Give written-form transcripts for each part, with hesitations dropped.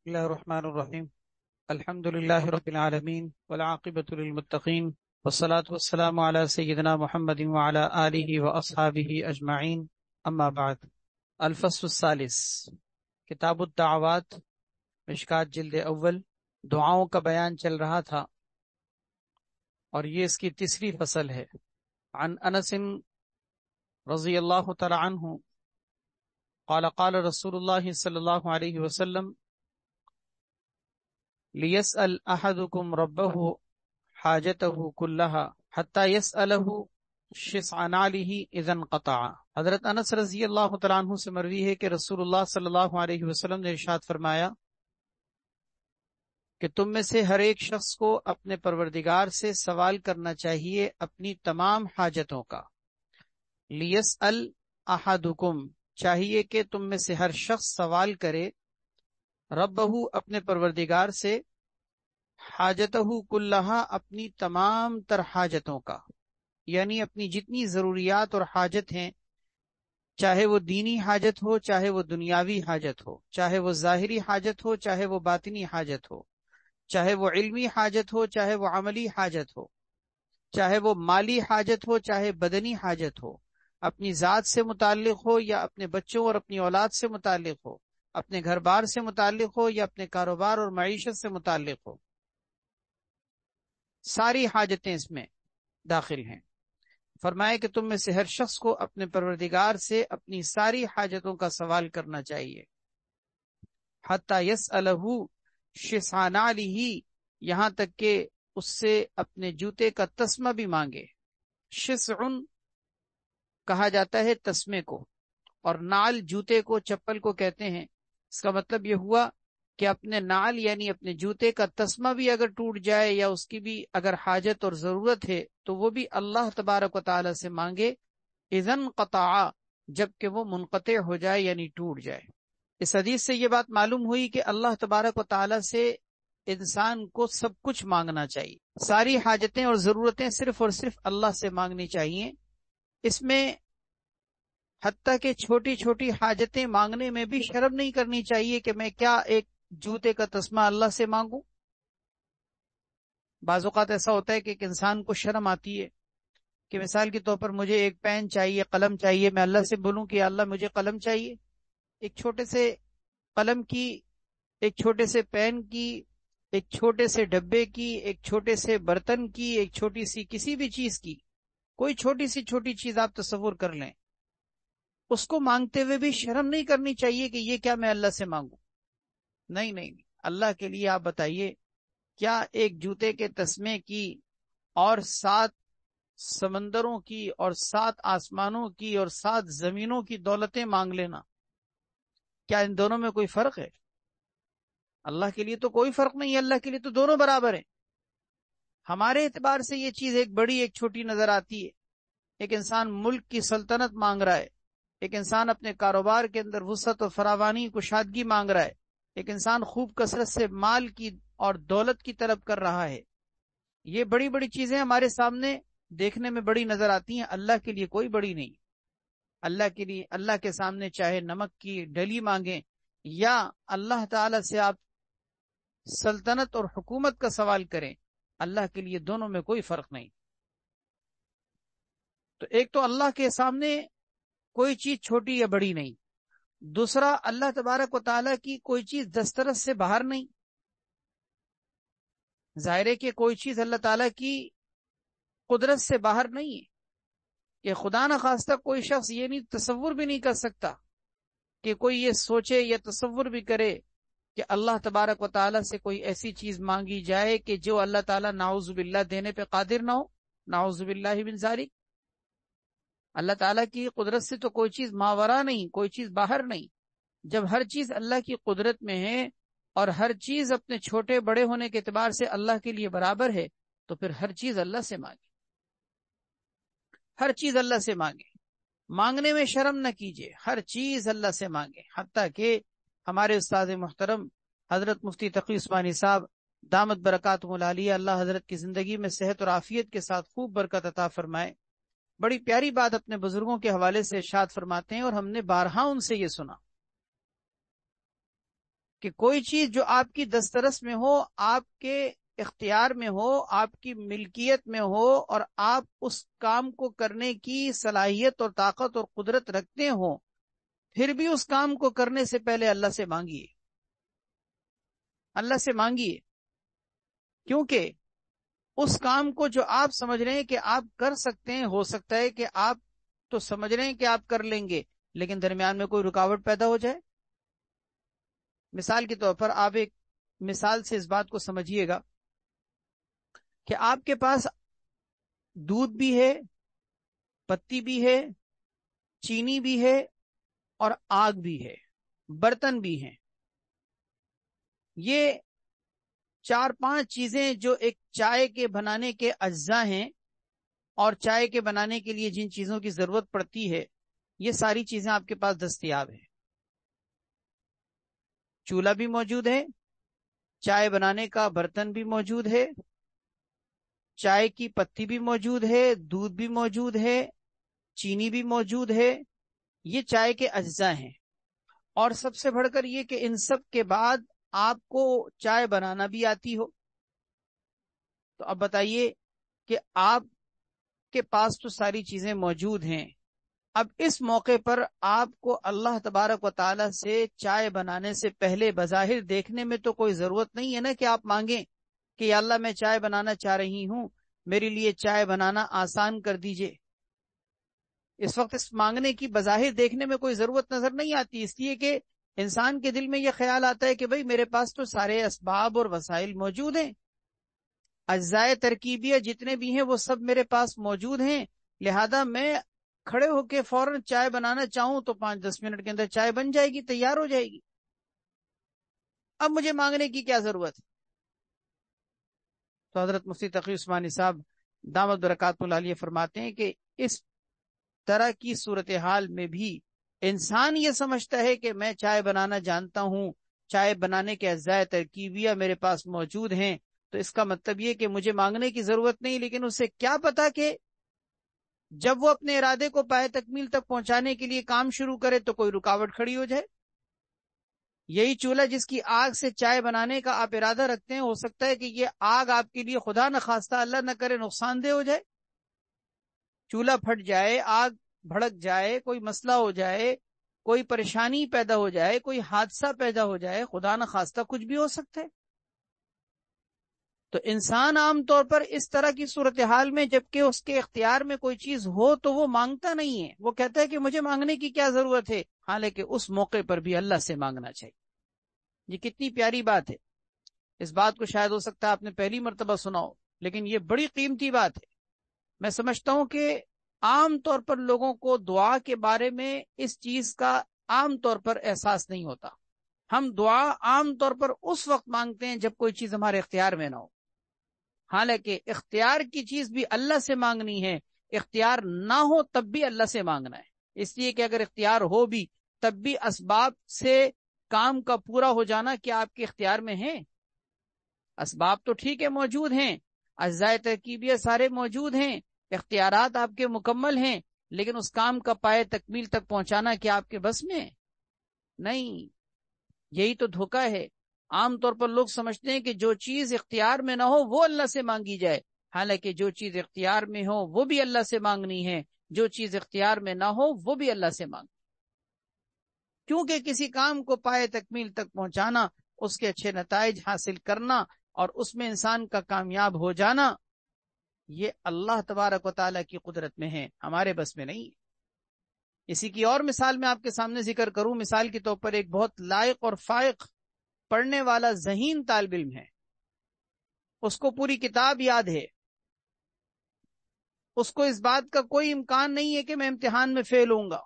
بسم الله الرحمن الرحيم. الحمد لله رب العالمين والعاقبة للمتقين والصلاة والسلام على سيدنا محمد وعلى آله وأصحابه أجمعين. أما بعد. الفصل الثالث، کتاب الدعوات، مشکات جلد اول. دعاؤں کا بیان چل رہا تھا اور یہ اس کی تیسری فصل ہے. عن انس رضی اللہ تعالی عنہ قال قال رسول اللہ صلی اللہ علیہ وسلم ليسأل أحدكم ربه حاجته كلها حتى يسأله شسع نعله إذا انقطع. حضرت انس رضی اللہ تعالیٰ عنہ سے مروی ہے کہ رسول اللہ صلی اللہ علیہ وسلم نے ارشاد فرمایا کہ تم میں سے ہر ایک شخص کو اپنے پروردگار سے سوال کرنا چاہیے اپنی تمام حاجتوں کا. ليسأل أحدكم، چاہیے کہ تم میں سے ہر شخص سوال کرے ربہ، اپنے پروردگار سے، حاجتہ کلہا، اپنی تمام تر حاجتوں کا، یعنی اپنی جتنی ضروریات اور حاجت ہیں، چاہے وہ دینی حاجت ہو، چاہے وہ دنیاوی حاجت ہو، چاہے وہ ظاہری حاجت ہو، چاہے وہ باطنی حاجت ہو، چاہے وہ علمی حاجت ہو، چاہے وہ عملی حاجت ہو، چاہے وہ مالی حاجت ہو، چاہے بدنی حاجت ہو، اپنی ذات سے متعلق ہو یا اپنے بچوں اور اپنی اولاد سے متعلق ہو، اپنے گھر بار سے متعلق ہو یا اپنے کاروبار اور معیشت سے متعلق ہو، ساری حاجتیں اس میں داخل ہیں. فرمائے کہ تم میں سے ہر شخص کو اپنے پروردگار سے اپنی ساری حاجتوں کا سوال کرنا چاہیے. حتی یسألہ شسع نعلہ، یہاں تک کہ اس سے اپنے جوتے کا تسمہ بھی مانگے. شسع کہا جاتا ہے تسمے کو، اور نعل جوتے کو، چپل کو کہتے ہیں. اس کا مطلب یہ ہوا کہ اپنے نعل یعنی اپنے جوتے کا تسمہ بھی اگر ٹوٹ جائے یا اس کی بھی اگر حاجت اور ضرورت ہے تو وہ بھی اللہ تبارک و تعالی سے مانگے. اذن قطع، جبکہ وہ منقطع ہو جائے یعنی ٹوٹ جائے. اس حدیث سے یہ بات معلوم ہوئی کہ اللہ تبارک و تعالی سے انسان کو سب کچھ مانگنا چاہیے. ساری حاجتیں اور ضرورتیں صرف اور صرف اللہ سے مانگنی چاہیے. اس میں حتیٰ کہ چھوٹی چھوٹی حاجتیں مانگنے میں بھی شرم نہیں کرنی چاہیے کہ میں کیا ایک جوتے کا تسمہ اللہ سے مانگوں. بعض اوقات ایسا ہوتا ہے کہ ایک انسان کو شرم آتی ہے کہ مثال کے طور پر مجھے ایک پین چاہیے، قلم چاہیے، میں اللہ سے بولوں کہ اللہ مجھے قلم چاہیے. ایک چھوٹے سے قلم کی، ایک چھوٹے سے پین کی، ایک چھوٹے سے ڈبے کی، ایک چھوٹے سے برتن کی، ایک چھوٹی سی کسی بھی چیز کی، کوئی چھوٹی سی چھوٹی چیز آپ تصور کر لیں، اس کو مانگتے ہوئے بھی شرم نہیں کرنی چاہیے کہ یہ کیا میں اللہ سے مانگوں. نہیں نہیں، اللہ کے لیے آپ بتائیے کیا ایک جوتے کے تسمے کی اور 7 سمندروں کی اور 7 آسمانوں کی اور 7 زمینوں کی دولتیں مانگ لینا، کیا ان دونوں میں کوئی فرق ہے؟ اللہ کے لیے تو کوئی فرق نہیں ہے، اللہ کے لیے تو دونوں برابر ہیں. ہمارے اعتبار سے یہ چیز ایک بڑی ایک چھوٹی نظر آتی ہے. ایک انسان ملک کی سلطنت مانگ رہا ہے، ایک انسان اپنے کاروبار کے اندر وسعت و فراوانی کشادگی مانگ رہا ہے، ایک انسان خوب کثرت سے مال کی اور دولت کی طلب کر رہا ہے. یہ بڑی بڑی چیزیں ہمارے سامنے دیکھنے میں بڑی نظر آتی ہیں، اللہ کے لیے کوئی بڑی نہیں. اللہ کے لیے، اللہ کے سامنے چاہے نمک کی ڈلی مانگیں یا اللہ تعالی سے آپ سلطنت اور حکومت کا سوال کریں، اللہ کے لیے دونوں میں کوئی فرق نہیں. تو ایک تو اللہ کے سامنے کوئی چیز چھوٹی یا بڑی نہیں، دوسرا اللہ تبارک و تعالیٰ کی کوئی چیز دسترس سے باہر نہیں. ظاہر ہے کہ کوئی چیز اللہ تعالیٰ کی قدرت سے باہر نہیں ہے. کہ خدا نخواستہ کوئی شخص یہ نہیں تصور بھی نہیں کر سکتا کہ کوئی یہ سوچے یا تصور بھی کرے کہ اللہ تبارک و تعالیٰ سے کوئی ایسی چیز مانگی جائے کہ جو اللہ تعالیٰ نعوذ باللہ دینے پہ قادر نہ ہو. نعوذ باللہ من ذالک. اللہ تعالیٰ کی قدرت سے تو کوئی چیز ماورا نہیں، کوئی چیز باہر نہیں. جب ہر چیز اللہ کی قدرت میں ہے اور ہر چیز اپنے چھوٹے بڑے ہونے کے اعتبار سے اللہ کے لیے برابر ہے تو پھر ہر چیز اللہ سے مانگے، ہر چیز اللہ سے مانگے. مانگنے میں شرم نہ کیجیے، ہر چیز اللہ سے مانگے. حتیٰ کہ ہمارے استاد محترم حضرت مفتی تقی عثمانی صاحب دامت برکاتہم العالیہ، اللہ حضرت کی زندگی میں صحت اور عافیت کے ساتھ خوب برکت عطا فرمائے، بڑی پیاری بات اپنے بزرگوں کے حوالے سے ارشاد فرماتے ہیں اور ہم نے بارہا ان سے یہ سنا کہ کوئی چیز جو آپ کی دسترس میں ہو، آپ کے اختیار میں ہو، آپ کی ملکیت میں ہو، اور آپ اس کام کو کرنے کی صلاحیت اور طاقت اور قدرت رکھتے ہو، پھر بھی اس کام کو کرنے سے پہلے اللہ سے مانگیے، اللہ سے مانگیے، کیونکہ اس کام کو جو آپ سمجھ رہے ہیں کہ آپ کر سکتے ہیں، ہو سکتا ہے کہ آپ تو سمجھ رہے ہیں کہ آپ کر لیں گے، لیکن درمیان میں کوئی رکاوٹ پیدا ہو جائے۔ مثال کے طور پر آپ ایک مثال سے اس بات کو سمجھیے گا کہ آپ کے پاس دودھ بھی ہے، پتی بھی ہے، چینی بھی ہے، اور آگ بھی ہے، برتن بھی ہیں۔ یہ 4-5 چیزیں جو ایک چائے کے بنانے کے اجزاء ہیں، اور چائے کے بنانے کے لیے جن چیزوں کی ضرورت پڑتی ہے، یہ ساری چیزیں آپ کے پاس دستیاب ہیں۔ چولہا بھی موجود ہے، چائے بنانے کا برتن بھی موجود ہے، چائے کی پتی بھی موجود ہے، دودھ بھی موجود ہے، چینی بھی موجود ہے۔ یہ چائے کے اجزاء ہیں، اور سب سے بڑھ کر یہ کہ ان سب کے بعد آپ کو چائے بنانا بھی آتی ہو۔ تو اب بتائیے کہ آپ کے پاس تو ساری چیزیں موجود ہیں، اب اس موقع پر آپ کو اللہ تبارک و تعالی سے چائے بنانے سے پہلے بظاہر دیکھنے میں تو کوئی ضرورت نہیں ہے نا کہ آپ مانگیں کہ یا اللہ میں چائے بنانا چاہ رہی ہوں، میرے لیے چائے بنانا آسان کر دیجئے۔ اس وقت اس مانگنے کی بظاہر دیکھنے میں کوئی ضرورت نظر نہیں آتی، اس لیے کہ انسان کے دل میں یہ خیال آتا ہے کہ بھئی میرے پاس تو سارے اسباب اور وسائل موجود ہیں، اجزائے ترکیبیہ جتنے بھی ہیں وہ سب میرے پاس موجود ہیں، لہذا میں کھڑے ہو کے فوراً چائے بنانا چاہوں تو 5-10 منٹ کے اندر چائے بن جائے گی، تیار ہو جائے گی۔ اب مجھے مانگنے کی کیا ضرورت ہے؟ تو حضرت مفتی تقی عثمانی صاحب دامت برکاتہ العالیہ فرماتے ہیں کہ اس طرح کی صورتحال میں بھی انسان یہ سمجھتا ہے کہ میں چائے بنانا جانتا ہوں، چائے بنانے کے اجزاء ترکیبیہ میرے پاس موجود ہیں، تو اس کا مطلب یہ کہ مجھے مانگنے کی ضرورت نہیں، لیکن اسے کیا پتا کہ جب وہ اپنے ارادے کو پائے تکمیل تک پہنچانے کے لیے کام شروع کرے تو کوئی رکاوٹ کھڑی ہو جائے۔ یہی چولہا جس کی آگ سے چائے بنانے کا آپ ارادہ رکھتے ہیں، ہو سکتا ہے کہ یہ آگ آپ کے لیے خدا نہ خواستہ اللہ نہ کرے نقصان دہ ہو جائے، چولہا پھٹ جائے، آگ بھڑک جائے، کوئی مسئلہ ہو جائے، کوئی پریشانی پیدا ہو جائے، کوئی حادثہ پیدا ہو جائے، خدا نہ خواستہ کچھ بھی ہو سکتا ہے۔ تو انسان عام طور پر اس طرح کی صورتحال میں جبکہ اس کے اختیار میں کوئی چیز ہو تو وہ مانگتا نہیں ہے، وہ کہتا ہے کہ مجھے مانگنے کی کیا ضرورت ہے، حالانکہ اس موقع پر بھی اللہ سے مانگنا چاہیے۔ یہ کتنی پیاری بات ہے، اس بات کو شاید ہو سکتا ہے آپ نے پہلی مرتبہ سنا ہو، لیکن یہ بڑی قیمتی بات ہے۔ میں سمجھتا ہوں کہ عام طور پر لوگوں کو دعا کے بارے میں اس چیز کا عام طور پر احساس نہیں ہوتا۔ ہم دعا عام طور پر اس وقت مانگتے ہیں جب کوئی چیز ہمارے اختیار میں نہ ہو، حالانکہ اختیار کی چیز بھی اللہ سے مانگنی ہے، اختیار نہ ہو تب بھی اللہ سے مانگنا ہے، اس لیے کہ اگر اختیار ہو بھی تب بھی اسباب سے کام کا پورا ہو جانا کیا آپ کے اختیار میں ہے؟ اسباب تو ٹھیک ہے موجود ہیں، اجزائے ترکیبیہ سارے موجود ہیں، اختیارات آپ کے مکمل ہیں، لیکن اس کام کا پائے تکمیل تک پہنچانا کیا آپ کے بس میں؟ نہیں، یہی تو دھوکہ ہے۔ عام طور پر لوگ سمجھتے ہیں کہ جو چیز اختیار میں نہ ہو وہ اللہ سے مانگی جائے، حالانکہ جو چیز اختیار میں ہو وہ بھی اللہ سے مانگنی ہے، جو چیز اختیار میں نہ ہو وہ بھی اللہ سے مانگنی، کیونکہ کسی کام کو پائے تکمیل تک پہنچانا، اس کے اچھے نتائج حاصل کرنا اور اس میں انسان کا کامیاب ہو جانا، یہ اللہ تبارک و تعالیٰ کی قدرت میں ہے، ہمارے بس میں نہیں۔ اسی کی اور مثال میں آپ کے سامنے ذکر کروں، مثال کے طور پر ایک بہت لائق اور فائق پڑھنے والا ذہین طالب علم ہے، اس کو پوری کتاب یاد ہے، اس کو اس بات کا کوئی امکان نہیں ہے کہ میں امتحان میں فیل ہوں گا،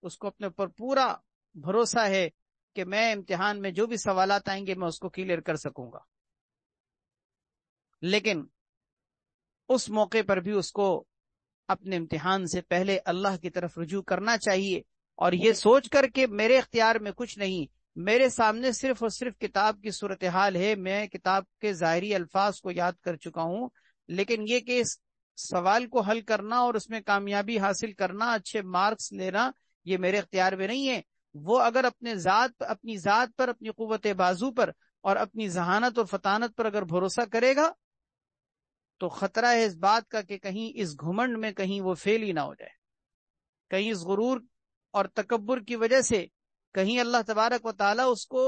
اس کو اپنے اوپر پورا بھروسہ ہے کہ میں امتحان میں جو بھی سوالات آئیں گے میں اس کو کلیئر کر سکوں گا، لیکن اس موقع پر بھی اس کو اپنے امتحان سے پہلے اللہ کی طرف رجوع کرنا چاہیے، اور یہ سوچ کر کہ میرے اختیار میں کچھ نہیں، میرے سامنے صرف اور صرف کتاب کی صورتحال ہے، میں کتاب کے ظاہری الفاظ کو یاد کر چکا ہوں، لیکن یہ کہ اس سوال کو حل کرنا اور اس میں کامیابی حاصل کرنا، اچھے مارکس لینا، یہ میرے اختیار میں نہیں ہے، وہ اگر اپنی ذات پر، اپنی قوت بازو پر اور اپنی ذہانت اور فطانت پر اگر بھروسہ کرے گا تو خطرہ ہے اس بات کا کہ کہیں اس گھمنڈ میں کہیں وہ فیل ہی نہ ہو جائے، کہیں اس غرور اور تکبر کی وجہ سے کہیں اللہ تبارک و تعالیٰ اس کو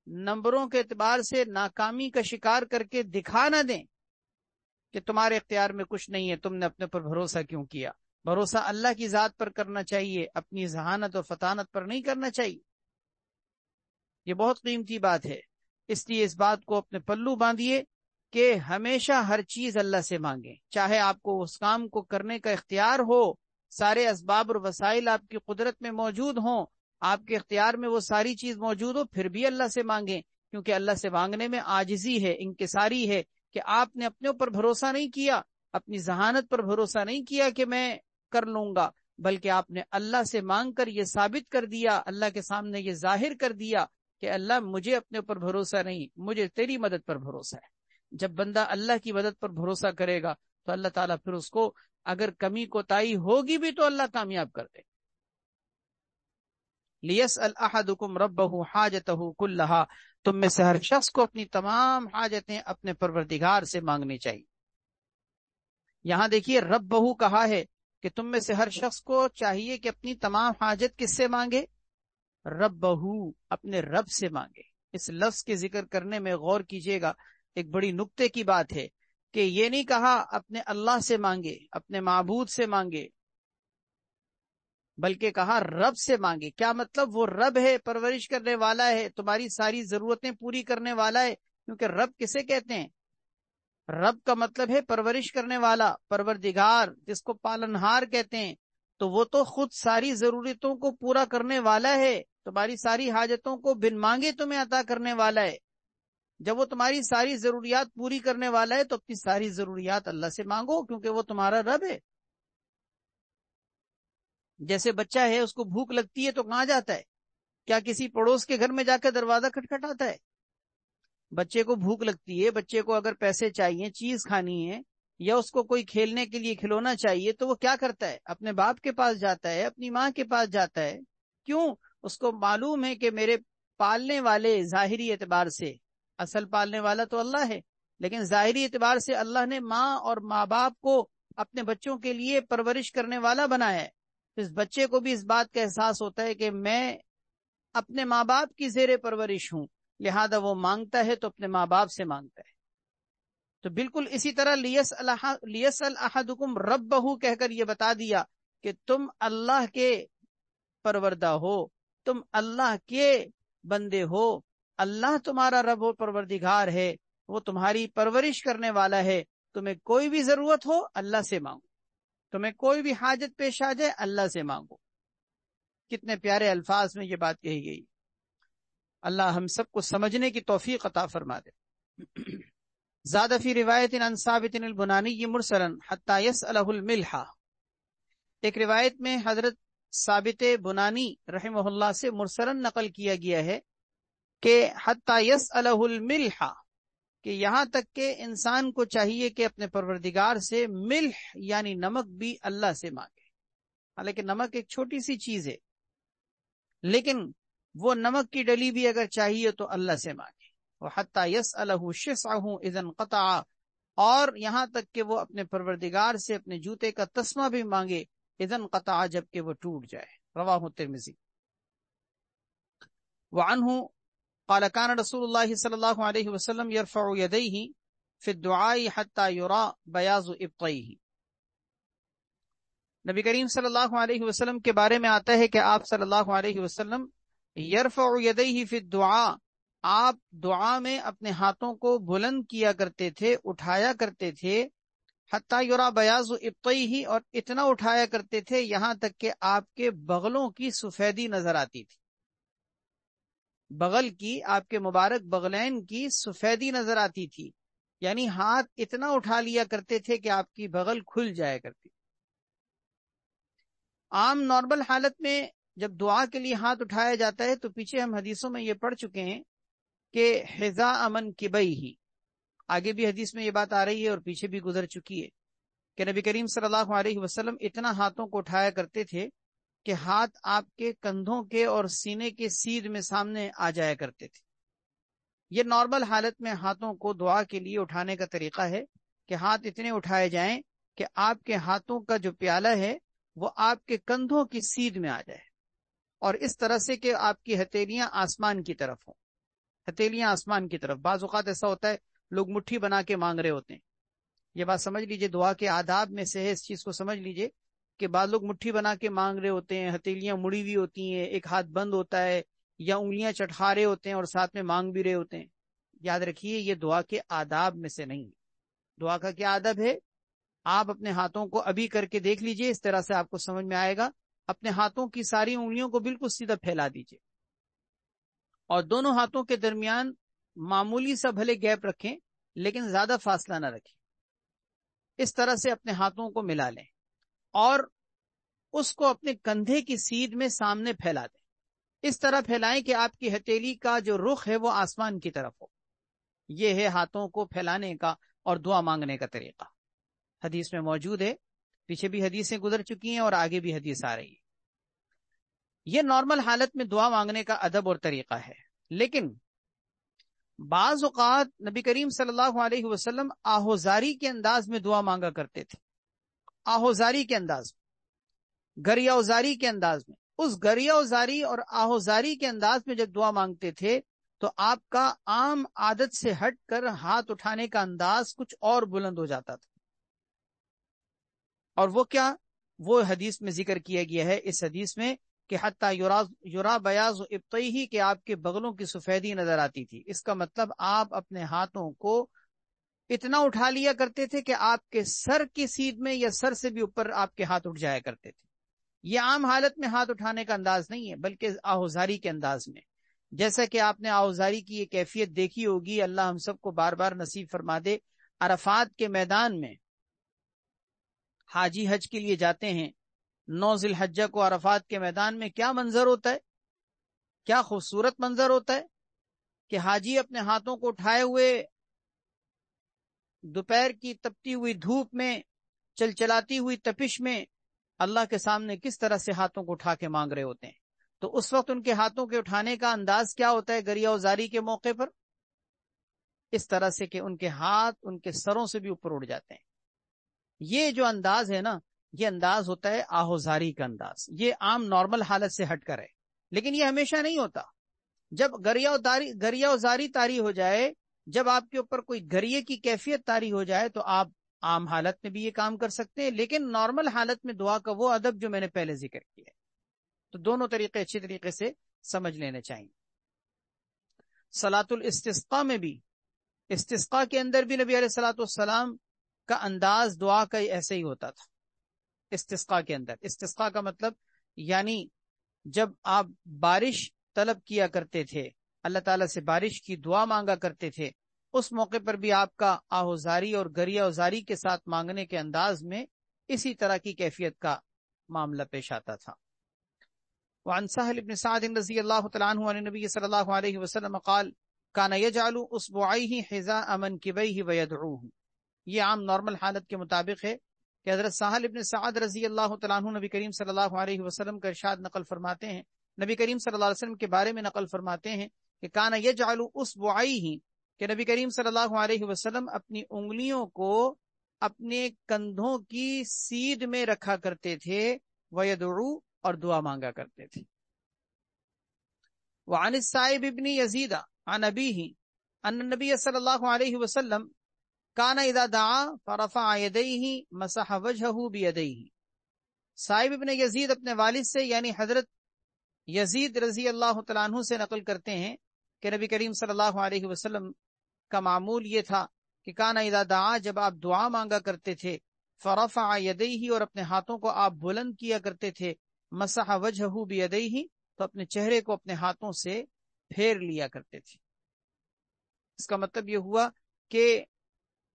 نمبروں کے اعتبار سے ناکامی کا شکار کر کے دکھا نہ دیں کہ تمہارے اختیار میں کچھ نہیں ہے، تم نے اپنے پر بھروسہ کیوں کیا۔ بھروسہ اللہ کی ذات پر کرنا چاہیے، اپنی ذہانت اور فطانت پر نہیں کرنا چاہیے۔ یہ بہت قیمتی بات ہے، اس لیے اس بات کو اپنے پلو باندھیے کہ ہمیشہ ہر چیز اللہ سے مانگیں، چاہے آپ کو اس کام کو کرنے کا اختیار ہو، سارے اسباب اور وسائل آپ کی قدرت میں موجود ہوں، آپ کے اختیار میں وہ ساری چیز موجود ہو، پھر بھی اللہ سے مانگیں، کیونکہ اللہ سے مانگنے میں عاجزی ہے، انکساری ہے کہ آپ نے اپنے اوپر بھروسہ نہیں کیا، اپنی ذہانت پر بھروسہ نہیں کیا کہ میں کر لوں گا، بلکہ آپ نے اللہ سے مانگ کر یہ ثابت کر دیا، اللہ کے سامنے یہ ظاہر کر دیا کہ اللہ مجھے اپنے اوپر بھروسہ نہیں، مجھے تیری مدد پر بھروسہ ہے۔ جب بندہ اللہ کی مدد پر بھروسہ کرے گا تو اللہ تعالیٰ پھر اس کو اگر کمی کوتاہی ہوگی بھی تو اللہ کامیاب کر دے۔ لِيَسْأَلْ أَحَدُكُمْ رَبَّهُ حَاجَتَهُ كُلَّهَا، تم میں سے ہر شخص کو اپنی تمام حاجتیں اپنے پروردگار سے مانگنی چاہیے۔ یہاں دیکھیے ربہ کہا ہے کہ تم میں سے ہر شخص کو چاہیے کہ اپنی تمام حاجت کس سے مانگے؟ ربہ، اپنے رب سے مانگے۔ اس لفظ کے ذکر کرنے میں غور کیجئے گا، ایک بڑی نکتے کی بات ہے کہ یہ نہیں کہا اپنے اللہ سے مانگے، اپنے معبود سے مانگے، بلکہ کہا رب سے مانگے۔ کیا مطلب؟ وہ رب ہے، پرورش کرنے والا ہے، تمہاری ساری ضرورتیں پوری کرنے والا ہے، کیونکہ رب کسے کہتے ہیں؟ رب کا مطلب ہے پرورش کرنے والا، پروردگار، جس کو پالنہار کہتے ہیں، تو وہ تو خود ساری ضرورتوں کو پورا کرنے والا ہے، تمہاری ساری حاجتوں کو بن مانگے تمہیں عطا کرنے والا ہے۔ جب وہ تمہاری ساری ضروریات پوری کرنے والا ہے تو اپنی ساری ضروریات اللہ سے مانگو، کیونکہ وہ تمہارا رب ہے۔ جیسے بچہ ہے، اس کو بھوک لگتی ہے تو کہاں جاتا ہے؟ کیا کسی پڑوس کے گھر میں جا کے دروازہ کھٹکھٹاتا ہے؟ بچے کو بھوک لگتی ہے، بچے کو اگر پیسے چاہیے، چیز کھانی ہے، یا اس کو کوئی کھیلنے کے لیے کھلونا چاہیے، تو وہ کیا کرتا ہے؟ اپنے باپ کے پاس جاتا ہے، اپنی ماں کے پاس جاتا ہے۔ کیوں؟ اس کو معلوم ہے کہ میرے پالنے والے ظاہری اعتبار سے، اصل پالنے والا تو اللہ ہے، لیکن ظاہری اعتبار سے اللہ نے ماں اور ماں باپ کو اپنے بچوں کے لیے پرورش کرنے والا بنایا ہے۔ اس بچے کو بھی اس بات کا احساس ہوتا ہے کہ میں اپنے ماں باپ کی زیر پرورش ہوں، لہذا وہ مانگتا ہے تو اپنے ماں باپ سے مانگتا ہے۔ تو بالکل اسی طرح لیسأل احدکم ربہ کہہ کر یہ بتا دیا کہ تم اللہ کے پروردہ ہو، تم اللہ کے بندے ہو، اللہ تمہارا رب و پروردگار ہے، وہ تمہاری پرورش کرنے والا ہے۔ تمہیں کوئی بھی ضرورت ہو اللہ سے مانگو، تمہیں کوئی بھی حاجت پیش آ جائے اللہ سے مانگو۔ کتنے پیارے الفاظ میں یہ بات کہی گئی۔ اللہ ہم سب کو سمجھنے کی توفیق عطا فرما دے۔ زاد فی روایت عن ثابت البنانی مرسلا حتی یسألہ الملح، ایک روایت میں حضرت ثابت بنانی رحمہ اللہ سے مرسلن نقل کیا گیا ہے کہ حتی یسألہ الملح، کہ یہاں تک کہ انسان کو چاہیے کہ اپنے پروردگار سے ملح یعنی نمک بھی اللہ سے مانگے۔ حالانکہ نمک ایک چھوٹی سی چیز ہے، لیکن وہ نمک کی ڈلی بھی اگر چاہیے تو اللہ سے مانگے۔ وَحَتَّى يَسْأَلَهُ شِسْعَهُ إِذَا انْقَطَعَ، اور یہاں تک کہ وہ اپنے پروردگار سے اپنے جوتے کا تسمہ بھی مانگے، اذا انقطع، جب کہ وہ ٹوٹ جائے۔ رواہ الترمذی۔ وعنہ قال كان رسول الله صلی اللہ علیہ وسلم يرفع يديه في الدعاء حتى يرى بياض ابطيه، نبی کریم صلی اللہ علیہ وسلم کے بارے میں آتا ہے کہ آپ صلی اللہ علیہ وسلم یرفع یدیہ فی الدعاء، آپ دعا میں اپنے ہاتھوں کو بلند کیا کرتے تھے، اٹھایا کرتے تھے، حتی یرا بیاض ابطیہ، اور اتنا اٹھایا کرتے تھے یہاں تک کہ آپ کے بغلوں کی سفیدی نظر آتی تھی، بغل کی، آپ کے مبارک بغلین کی سفیدی نظر آتی تھی، یعنی ہاتھ اتنا اٹھا لیا کرتے تھے کہ آپ کی بغل کھل جایا کرتی۔ عام نارمل حالت میں جب دعا کے لیے ہاتھ اٹھایا جاتا ہے تو پیچھے ہم حدیثوں میں یہ پڑھ چکے ہیں کہ حذاء منکبیہ، آگے بھی حدیث میں یہ بات آ رہی ہے اور پیچھے بھی گزر چکی ہے کہ نبی کریم صلی اللہ علیہ وسلم اتنا ہاتھوں کو اٹھایا کرتے تھے کہ ہاتھ آپ کے کندھوں کے اور سینے کے سیدھ میں سامنے آ جایا کرتے تھے۔ یہ نارمل حالت میں ہاتھوں کو دعا کے لیے اٹھانے کا طریقہ ہے کہ ہاتھ اتنے اٹھائے جائیں کہ آپ کے ہاتھوں کا جو پیالہ ہے وہ آپ کے کندھوں کی سیدھ میں آ جائے، اور اس طرح سے کہ آپ کی ہتھیلیاں آسمان کی طرف ہوں، ہتھیلیاں آسمان کی طرف۔ بعض اوقات ایسا ہوتا ہے لوگ مٹھی بنا کے مانگ رہے ہوتے ہیں، یہ بات سمجھ لیجئے، دعا کے آداب میں سے ہے، اس چیز کو سمجھ لیجئے کہ بعض لوگ مٹھی بنا کے مانگ رہے ہوتے ہیں، ہتھیلیاں مڑی ہوئی ہوتی ہیں، ایک ہاتھ بند ہوتا ہے، یا انگلیاں چٹخا رہے ہوتے ہیں اور ساتھ میں مانگ بھی رہے ہوتے ہیں۔ یاد رکھیے یہ دعا کے آداب میں سے نہیں۔ دعا کا کیا آداب ہے؟ آپ اپنے ہاتھوں کو ابھی کر کے دیکھ لیجئے، اس طرح سے آپ کو سمجھ میں آئے گا۔ اپنے ہاتھوں کی ساری انگلیوں کو بالکل سیدھا پھیلا دیجئے، اور دونوں ہاتھوں کے درمیان معمولی سا بھلے گیپ رکھیں لیکن زیادہ فاصلہ نہ رکھیں۔ اس طرح سے اپنے ہاتھوں کو ملا لیں اور اس کو اپنے کندھے کی سیدھ میں سامنے پھیلا دیں۔ اس طرح پھیلائیں کہ آپ کی ہتھیلی کا جو رخ ہے وہ آسمان کی طرف ہو۔ یہ ہے ہاتھوں کو پھیلانے کا اور دعا مانگنے کا طریقہ، حدیث میں موجود ہے، پیچھے بھی حدیثیں گزر چکی ہیں اور آگے بھی حدیث آ رہی ہے۔ یہ نارمل حالت میں دعا مانگنے کا ادب اور طریقہ ہے، لیکن بعض اوقات نبی کریم صلی اللہ علیہ وسلم آہوزاری کے انداز میں دعا مانگا کرتے تھے، آہوزاری کے انداز میں، گریہ اوزاری کے انداز میں۔ اس گریہ اوزاری اور آہوزاری کے انداز میں جب دعا مانگتے تھے تو آپ کا عام عادت سے ہٹ کر ہاتھ اٹھانے کا انداز کچھ اور بلند ہو جاتا تھا، اور وہ کیا؟ وہ حدیث میں ذکر کیا گیا ہے، اس حدیث میں کہ حتی یرا بیاض ابطیہ، کہ آپ کے بغلوں کی سفیدی نظر آتی تھی۔ اس کا مطلب آپ اپنے ہاتھوں کو اتنا اٹھا لیا کرتے تھے کہ آپ کے سر کی سیدھ میں یا سر سے بھی اوپر آپ کے ہاتھ اٹھ جایا کرتے تھے۔ یہ عام حالت میں ہاتھ اٹھانے کا انداز نہیں ہے، بلکہ آہوزاری کے انداز میں۔ جیسا کہ آپ نے آہوزاری کی یہ کیفیت دیکھی ہوگی، اللہ ہم سب کو بار بار نصیب فرما دے۔ عرفات کے میدان میں حاجی حج کے لیے جاتے ہیں، 9 ذی الحجہ کو عرفات کے میدان میں کیا منظر ہوتا ہے، کیا خوبصورت منظر ہوتا ہے کہ حاجی اپنے ہاتھوں کو اٹھائے ہوئے دوپہر کی تپتی ہوئی دھوپ میں، چلچلاتی ہوئی تپش میں اللہ کے سامنے کس طرح سے ہاتھوں کو اٹھا کے مانگ رہے ہوتے ہیں۔ تو اس وقت ان کے ہاتھوں کے اٹھانے کا انداز کیا ہوتا ہے گریہ اوزاری کے موقع پر؟ اس طرح سے کہ ان کے ہاتھ ان کے سروں سے بھی اوپر اڑ جاتے ہیں۔ یہ جو انداز ہے نا، یہ انداز ہوتا ہے آہوزاری کا انداز، یہ عام نارمل حالت سے ہٹ کر ہے، لیکن یہ ہمیشہ نہیں ہوتا۔ جب گریہ اوزاری طاری ہو جائے، جب آپ کے اوپر کوئی گریے کی کیفیت طاری ہو جائے تو آپ عام حالت میں بھی یہ کام کر سکتے ہیں، لیکن نارمل حالت میں دعا کا وہ ادب جو میں نے پہلے ذکر کیا ہے۔ تو دونوں طریقے اچھی طریقے سے سمجھ لینے چاہیے۔ صلاۃ الاستسقاء میں بھی، استسقاء کے اندر بھی نبی علیہ الصلوۃ والسلام کا انداز دعا کا ایسے ہی ہوتا تھا۔ استسقاء کے اندر، استسقاء کا مطلب یعنی جب آپ بارش طلب کیا کرتے تھے، اللہ تعالیٰ سے بارش کی دعا مانگا کرتے تھے، اس موقع پر بھی آپ کا آہوزاری اور گریہ اوزاری کے ساتھ مانگنے کے انداز میں اسی طرح کی کیفیت کا معاملہ پیش آتا تھا۔ وعن سہل بن سعد رضی اللہ تعالیٰ عنہ عن النبی صلی اللہ علیہ وسلم قال کان یجعل اصبعیہ حذاء منکبیہ ویدعوہ۔ یہ عام نارمل حالت کے مطابق ہے کہ حضرت سہل بن سعد رضی اللہ تعالیٰ عنہ نبی کریم صلی اللہ علیہ وسلم کا ارشاد نقل فرماتے ہیں، نبی کریم صلی اللہ علیہ وسلم کے بارے میں نقل فرماتے ہیں کہ کان یجعل اصبعیہ، کہ نبی کریم صلی اللہ علیہ وسلم اپنی انگلیوں کو اپنے کندھوں کی سیدھ میں رکھا کرتے تھے، ویدعو، اور دعا مانگا کرتے تھے۔ وعن السائب ابن یزید عن ابیہ ان النبی صلی اللہ علیہ وسلم کان اذا دعا فرفع یدیہ مسح وجہہ بیدیہ۔ سائب ابن یزید اپنے والد سے یعنی حضرت یزید رضی اللہ تعالیٰ عنہ سے نقل کرتے ہیں کہ نبی کریم صلی اللہ علیہ وسلم کا معمول یہ تھا کہ کان اذا دعا، جب آپ دعا مانگا کرتے تھے، فرفع یدیہ، اور اپنے ہاتھوں کو آپ بلند کیا کرتے تھے، مسح وجہہ بیدیہ، تو اپنے چہرے کو اپنے ہاتھوں سے پھیر لیا کرتے تھے۔ اس کا مطلب یہ ہوا کہ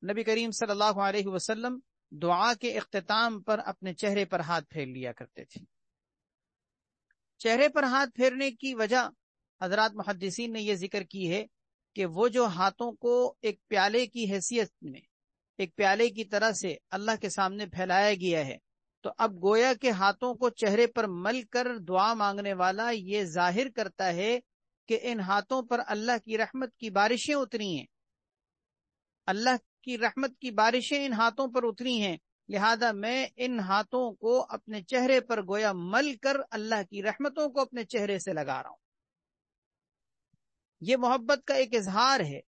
نبی کریم صلی اللہ علیہ وسلم دعا کے اختتام پر اپنے چہرے پر ہاتھ پھیر لیا کرتے تھے۔ چہرے پر ہاتھ پھیرنے کی وجہ حضرات محدثین نے یہ ذکر کی ہے کہ وہ جو ہاتھوں کو ایک پیالے کی حیثیت میں، ایک پیالے کی طرح سے اللہ کے سامنے پھیلایا گیا ہے، تو اب گویا کے ہاتھوں کو چہرے پر مل کر دعا مانگنے والا یہ ظاہر کرتا ہے کہ ان ہاتھوں پر اللہ کی رحمت کی بارشیں اتری ہیں، اللہ کی رحمت کی بارشیں ان ہاتھوں پر اتری ہیں، لہذا میں ان ہاتھوں کو اپنے چہرے پر گویا مل کر اللہ کی رحمتوں کو اپنے چہرے سے لگا رہا ہوں۔ یہ محبت کا ایک اظہار ہے،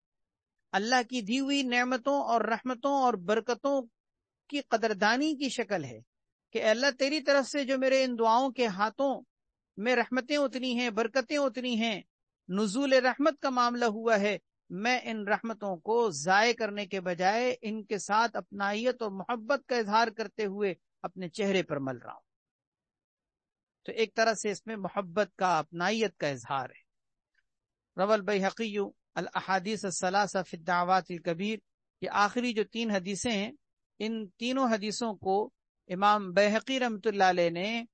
اللہ کی دی ہوئی نعمتوں اور رحمتوں اور برکتوں کی قدردانی کی شکل ہے کہ اللہ تیری طرف سے جو میرے ان دعاؤں کے ہاتھوں میں رحمتیں اتنی ہیں، برکتیں اتنی ہیں، نزول رحمت کا معاملہ ہوا ہے، میں ان رحمتوں کو ضائع کرنے کے بجائے ان کے ساتھ اپنائیت اور محبت کا اظہار کرتے ہوئے اپنے چہرے پر مل رہا ہوں۔ تو ایک طرح سے اس میں محبت کا، اپنائیت کا اظہار ہے۔ روى البیہقی الاحادیث الثلاثہ فی الدعوات الکبیر، یہ آخری جو 3 حدیثیں ہیں، ان تینوں حدیثوں کو امام بیہقی رحمۃ اللہ علیہ نے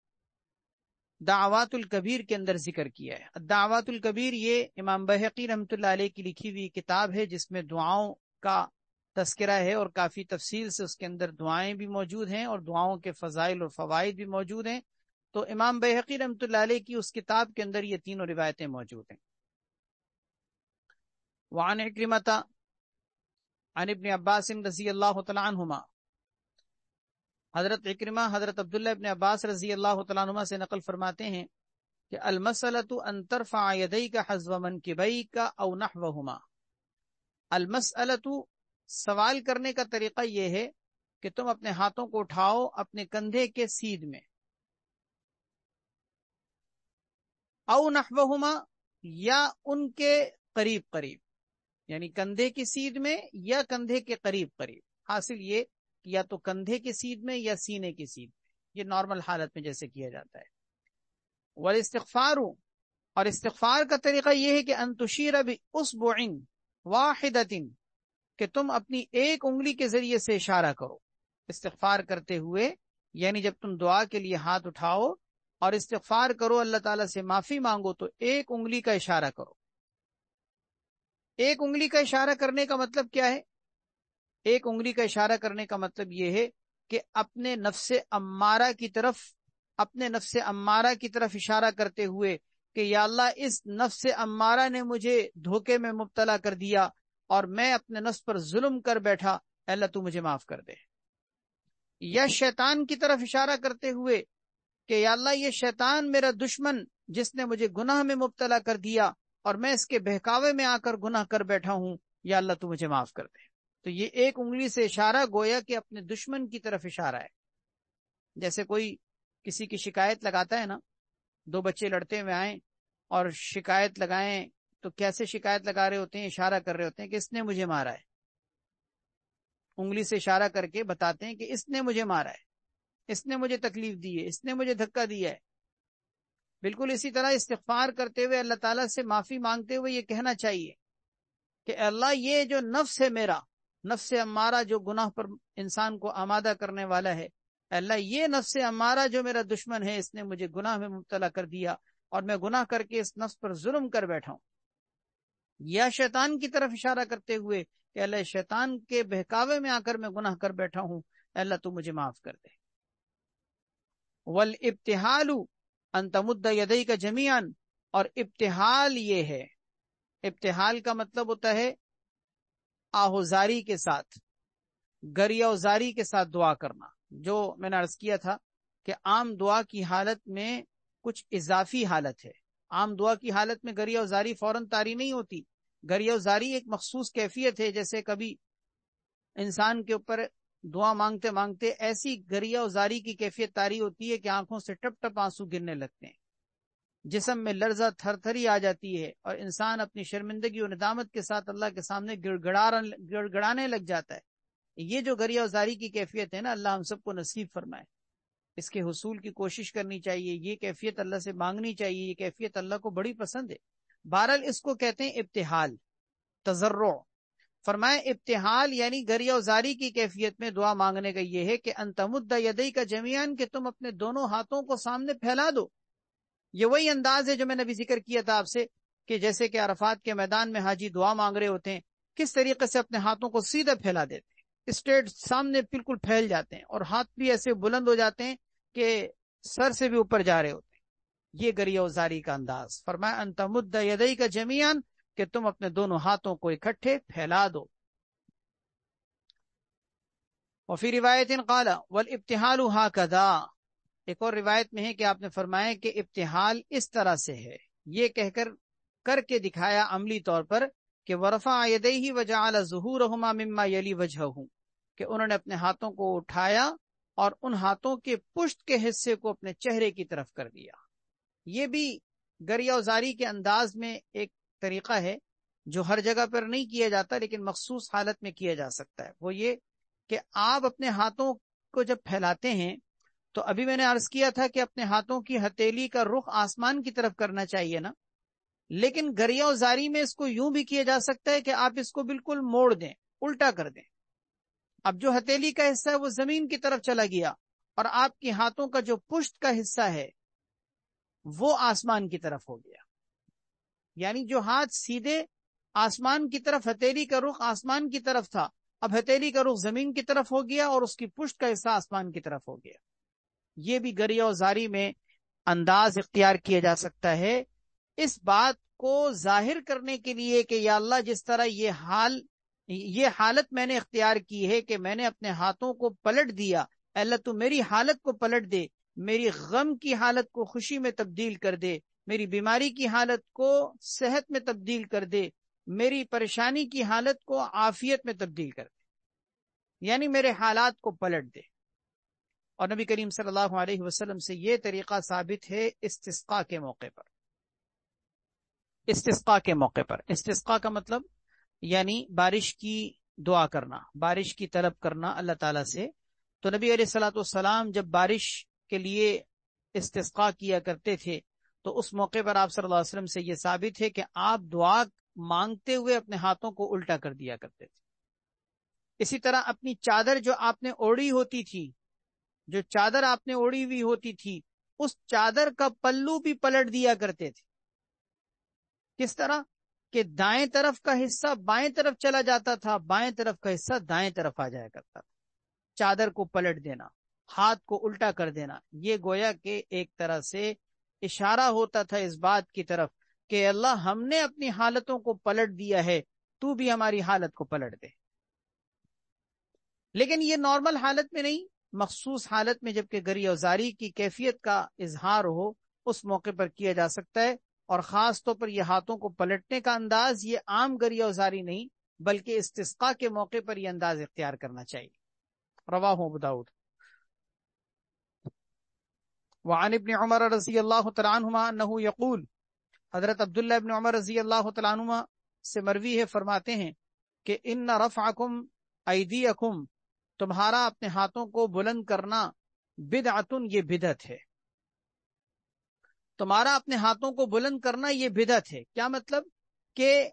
دعوات الکبیر کے اندر ذکر کیا ہے۔ الدعوات الکبیر یہ امام بیہقی رحمۃ اللہ علیہ کی لکھی ہوئی کتاب ہے جس میں دعاؤں کا تذکرہ ہے، اور کافی تفصیل سے اس کے اندر دعائیں بھی موجود ہیں اور دعاؤں کے فضائل اور فوائد بھی موجود ہیں۔ تو امام بیہقی رحمۃ اللہ علیہ کی اس کتاب کے اندر یہ تینوں روایتیں موجود ہیں۔ وعن عکرمۃ عن ابن عباس رضی اللہ تعالی عنہما، حضرت عکرمہ حضرت عبداللہ ابن عباس رضی اللہ تعالیٰ عنہما سے نقل فرماتے ہیں کہ المسألۃ ان ترفع یدیک حذو منکبیک او نحوہما، المسألۃ سوال کرنے کا طریقہ یہ ہے کہ تم اپنے ہاتھوں کو اٹھاؤ اپنے کندھے کے سیدھ میں، او نحوہما یا ان کے قریب قریب، یعنی کندھے کی سیدھ میں یا کندھے کے قریب قریب، حاصل یہ کہ یا تو کندھے کی سیدھ میں یا سینے کی سیدھ میں، یہ نارمل حالت میں جیسے کیا جاتا ہے۔ والاستغفار، اور استغفار کا طریقہ یہ ہے کہ ان تشیر باصبع واحدۃ، کہ تم اپنی ایک انگلی کے ذریعے سے اشارہ کرو استغفار کرتے ہوئے، یعنی جب تم دعا کے لیے ہاتھ اٹھاؤ اور استغفار کرو، اللہ تعالیٰ سے معافی مانگو، تو ایک انگلی کا اشارہ کرو۔ ایک انگلی کا اشارہ کرنے کا مطلب کیا ہے؟ ایک انگلی کا اشارہ کرنے کا مطلب یہ ہے کہ اپنے نفس امارہ کی طرف اشارہ کرتے ہوئے کہ یا اللہ اس نفس امارہ نے مجھے دھوکے میں مبتلا کر دیا اور میں اپنے نفس پر ظلم کر بیٹھا، اے اللہ تو مجھے معاف کر دے۔ یا شیطان کی طرف اشارہ کرتے ہوئے کہ یا اللہ یہ شیطان میرا دشمن جس نے مجھے گناہ میں مبتلا کر دیا اور میں اس کے بہکاوے میں آ کر گناہ کر بیٹھا ہوں، یا اللہ تو مجھے معاف کر دے۔ تو یہ ایک انگلی سے اشارہ گویا کہ اپنے دشمن کی طرف اشارہ ہے۔ جیسے کوئی کسی کی شکایت لگاتا ہے نا، 2 بچے لڑتے ہوئے آئیں اور شکایت لگائیں تو کیسے شکایت لگا رہے ہوتے ہیں؟ اشارہ کر رہے ہوتے ہیں کہ اس نے مجھے مارا ہے، انگلی سے اشارہ کر کے بتاتے ہیں کہ اس نے مجھے مارا ہے، اس نے مجھے تکلیف دی ہے، اس نے مجھے دھکا دیا ہے۔ بالکل اسی طرح استغفار کرتے ہوئے اللہ تعالیٰ سے معافی مانگتے ہوئے یہ کہنا چاہیے کہ اللہ یہ جو نفس ہے میرا، نفس امارہ جو گناہ پر انسان کو آمادہ کرنے والا ہے، اللہ یہ نفس امارہ جو میرا دشمن ہے اس نے مجھے گناہ میں مبتلا کر دیا اور میں گناہ کر کے اس نفس پر ظلم کر بیٹھا ہوں۔ یا شیطان کی طرف اشارہ کرتے ہوئے کہ اللہ شیطان کے بہکاوے میں آ کر میں گناہ کر بیٹھا ہوں، اللہ تو مجھے معاف کر دے۔ والابتحال ان تمد یدیک جمیعا، اور ابتحال یہ ہے، ابتحال کا مطلب ہوتا ہے آہوزاری کے ساتھ، گریہ وزاری کے ساتھ دعا کرنا، جو میں نے عرض کیا تھا کہ عام دعا کی حالت میں کچھ اضافی حالت ہے۔ عام دعا کی حالت میں گریہ وزاری فوراً طاری نہیں ہوتی، گریہ وزاری ایک مخصوص کیفیت ہے، جیسے کبھی انسان کے اوپر دعا مانگتے مانگتے ایسی گریہ وزاری کی کیفیت طاری ہوتی ہے کہ آنکھوں سے ٹپ ٹپ آنسو گرنے لگتے ہیں، جسم میں لرزہ تھر تھری آ جاتی ہے اور انسان اپنی شرمندگی اور ندامت کے ساتھ اللہ کے سامنے گڑ گڑانے لگ جاتا ہے۔ یہ جو گریہ وزاری کی کیفیت ہے نا، اللہ ہم سب کو نصیب فرمائے، اس کے حصول کی کوشش کرنی چاہیے، یہ کیفیت اللہ سے مانگنی چاہیے، یہ کیفیت اللہ کو بڑی پسند ہے۔ بہرحال اس کو کہتے ہیں ابتحال، تضرع۔ فرمائے ابتحال یعنی گریہ وزاری کی کیفیت میں دعا مانگنے کا یہ ہے کہ ان تمد یدیک جمیعا، کہ تم اپنے دونوں ہاتھوں کو سامنے پھیلا دو۔ یہ وہی انداز ہے جو میں نے ابھی ذکر کیا تھا آپ سے کہ جیسے کہ عرفات کے میدان میں حاجی دعا مانگ رہے ہوتے ہیں، کس طریقے سے اپنے ہاتھوں کو سیدھا پھیلا دیتے ہیں، اسٹریٹ سامنے بالکل پھیل جاتے ہیں اور ہاتھ بھی ایسے بلند ہو جاتے ہیں کہ سر سے بھی اوپر جا رہے ہوتے ہیں۔ یہ گریہ وزاری کا انداز۔ فرمایا ان تمد یدیک جمیعا، کہ تم اپنے دونوں ہاتھوں کو اکٹھے پھیلا دو۔ وفی روایت قال والابتحال ہکذا، ایک اور روایت میں ہے کہ آپ نے فرمایا کہ ابتحال اس طرح سے ہے، یہ کہہ کر کے دکھایا عملی طور پر کہ ورفع یدیہ وجعل ظہورہما مما یلی وجہہ، کہ انہوں نے اپنے ہاتھوں کو اٹھایا اور ان ہاتھوں کے پشت کے حصے کو اپنے چہرے کی طرف کر دیا۔ یہ بھی گریہ وزاری کے انداز میں ایک طریقہ ہے جو ہر جگہ پر نہیں کیا جاتا لیکن مخصوص حالت میں کیا جا سکتا ہے۔ وہ یہ کہ آپ اپنے ہاتھوں کو جب پھیلاتے ہیں تو ابھی میں نے عرض کیا تھا کہ اپنے ہاتھوں کی ہتھیلی کا رخ آسمان کی طرف کرنا چاہیے نا، لیکن گریہ وزاری میں اس کو یوں بھی کیا جا سکتا ہے کہ آپ اس کو بالکل موڑ دیں، الٹا کر دیں۔ اب جو ہتھیلی کا حصہ ہے وہ زمین کی طرف چلا گیا اور آپ کے ہاتھوں کا جو پشت کا حصہ ہے وہ آسمان کی طرف ہو گیا، یعنی جو ہاتھ سیدھے آسمان کی طرف، ہتھیلی کا رخ آسمان کی طرف تھا، اب ہتھیلی کا رخ زمین کی طرف ہو گیا اور اس کی پشت کا حصہ آسمان کی طرف ہو گیا۔ یہ بھی گریہ وزاری میں انداز اختیار کیا جا سکتا ہے، اس بات کو ظاہر کرنے کے لیے کہ یا اللہ جس طرح یہ حالت میں نے اختیار کی ہے کہ میں نے اپنے ہاتھوں کو پلٹ دیا، اللہ تو میری حالت کو پلٹ دے، میری غم کی حالت کو خوشی میں تبدیل کر دے، میری بیماری کی حالت کو صحت میں تبدیل کر دے، میری پریشانی کی حالت کو عافیت میں تبدیل کر دے، یعنی میرے حالات کو پلٹ دے۔ اور نبی کریم صلی اللہ علیہ وسلم سے یہ طریقہ ثابت ہے استسقاء کے موقع پر۔ استسقاء کے موقع پر، استسقاء کا مطلب یعنی بارش کی دعا کرنا، بارش کی طلب کرنا اللہ تعالیٰ سے۔ تو نبی علیہ الصلوۃ والسلام جب بارش کے لیے استسقاء کیا کرتے تھے تو اس موقع پر آپ صلی اللہ علیہ وسلم سے یہ ثابت ہے کہ آپ دعا مانگتے ہوئے اپنے ہاتھوں کو الٹا کر دیا کرتے تھے۔ اسی طرح اپنی چادر جو آپ نے اوڑھی ہوتی تھی، جو چادر آپ نے اوڑھی ہوئی ہوتی تھی، اس چادر کا پلو بھی پلٹ دیا کرتے تھے۔ کس طرح کہ دائیں طرف کا حصہ بائیں طرف چلا جاتا تھا، بائیں طرف کا حصہ دائیں طرف آ جایا کرتا تھا۔ چادر کو پلٹ دینا، ہاتھ کو الٹا کر دینا، یہ گویا کہ ایک طرح سے اشارہ ہوتا تھا اس بات کی طرف کہ اللہ ہم نے اپنی حالتوں کو پلٹ دیا ہے، تو بھی ہماری حالت کو پلٹ دے۔ لیکن یہ نارمل حالت میں نہیں، مخصوص حالت میں جبکہ گریہ وزاری کی کیفیت کا اظہار ہو اس موقع پر کیا جا سکتا ہے، اور خاص طور پر یہ ہاتھوں کو پلٹنے کا انداز یہ عام گریہ وزاری نہیں بلکہ استسقاء کے موقع پر یہ انداز اختیار کرنا چاہیے۔ رواہ ابو داؤد۔ وعن ابن عمر رضی اللہ تعالیٰ عنہما انہ یقول، حضرت عبداللہ ابن عمر رضی اللہ تعالیٰ عنہما سے مروی ہے، فرماتے ہیں کہ ان رفعکم ایدیکم، تمہارا اپنے ہاتھوں کو بلند کرنا، بدعتن، یہ بدعت ہے۔ تمہارا اپنے ہاتھوں کو بلند کرنا یہ بدعت ہے۔ کیا مطلب؟ کہ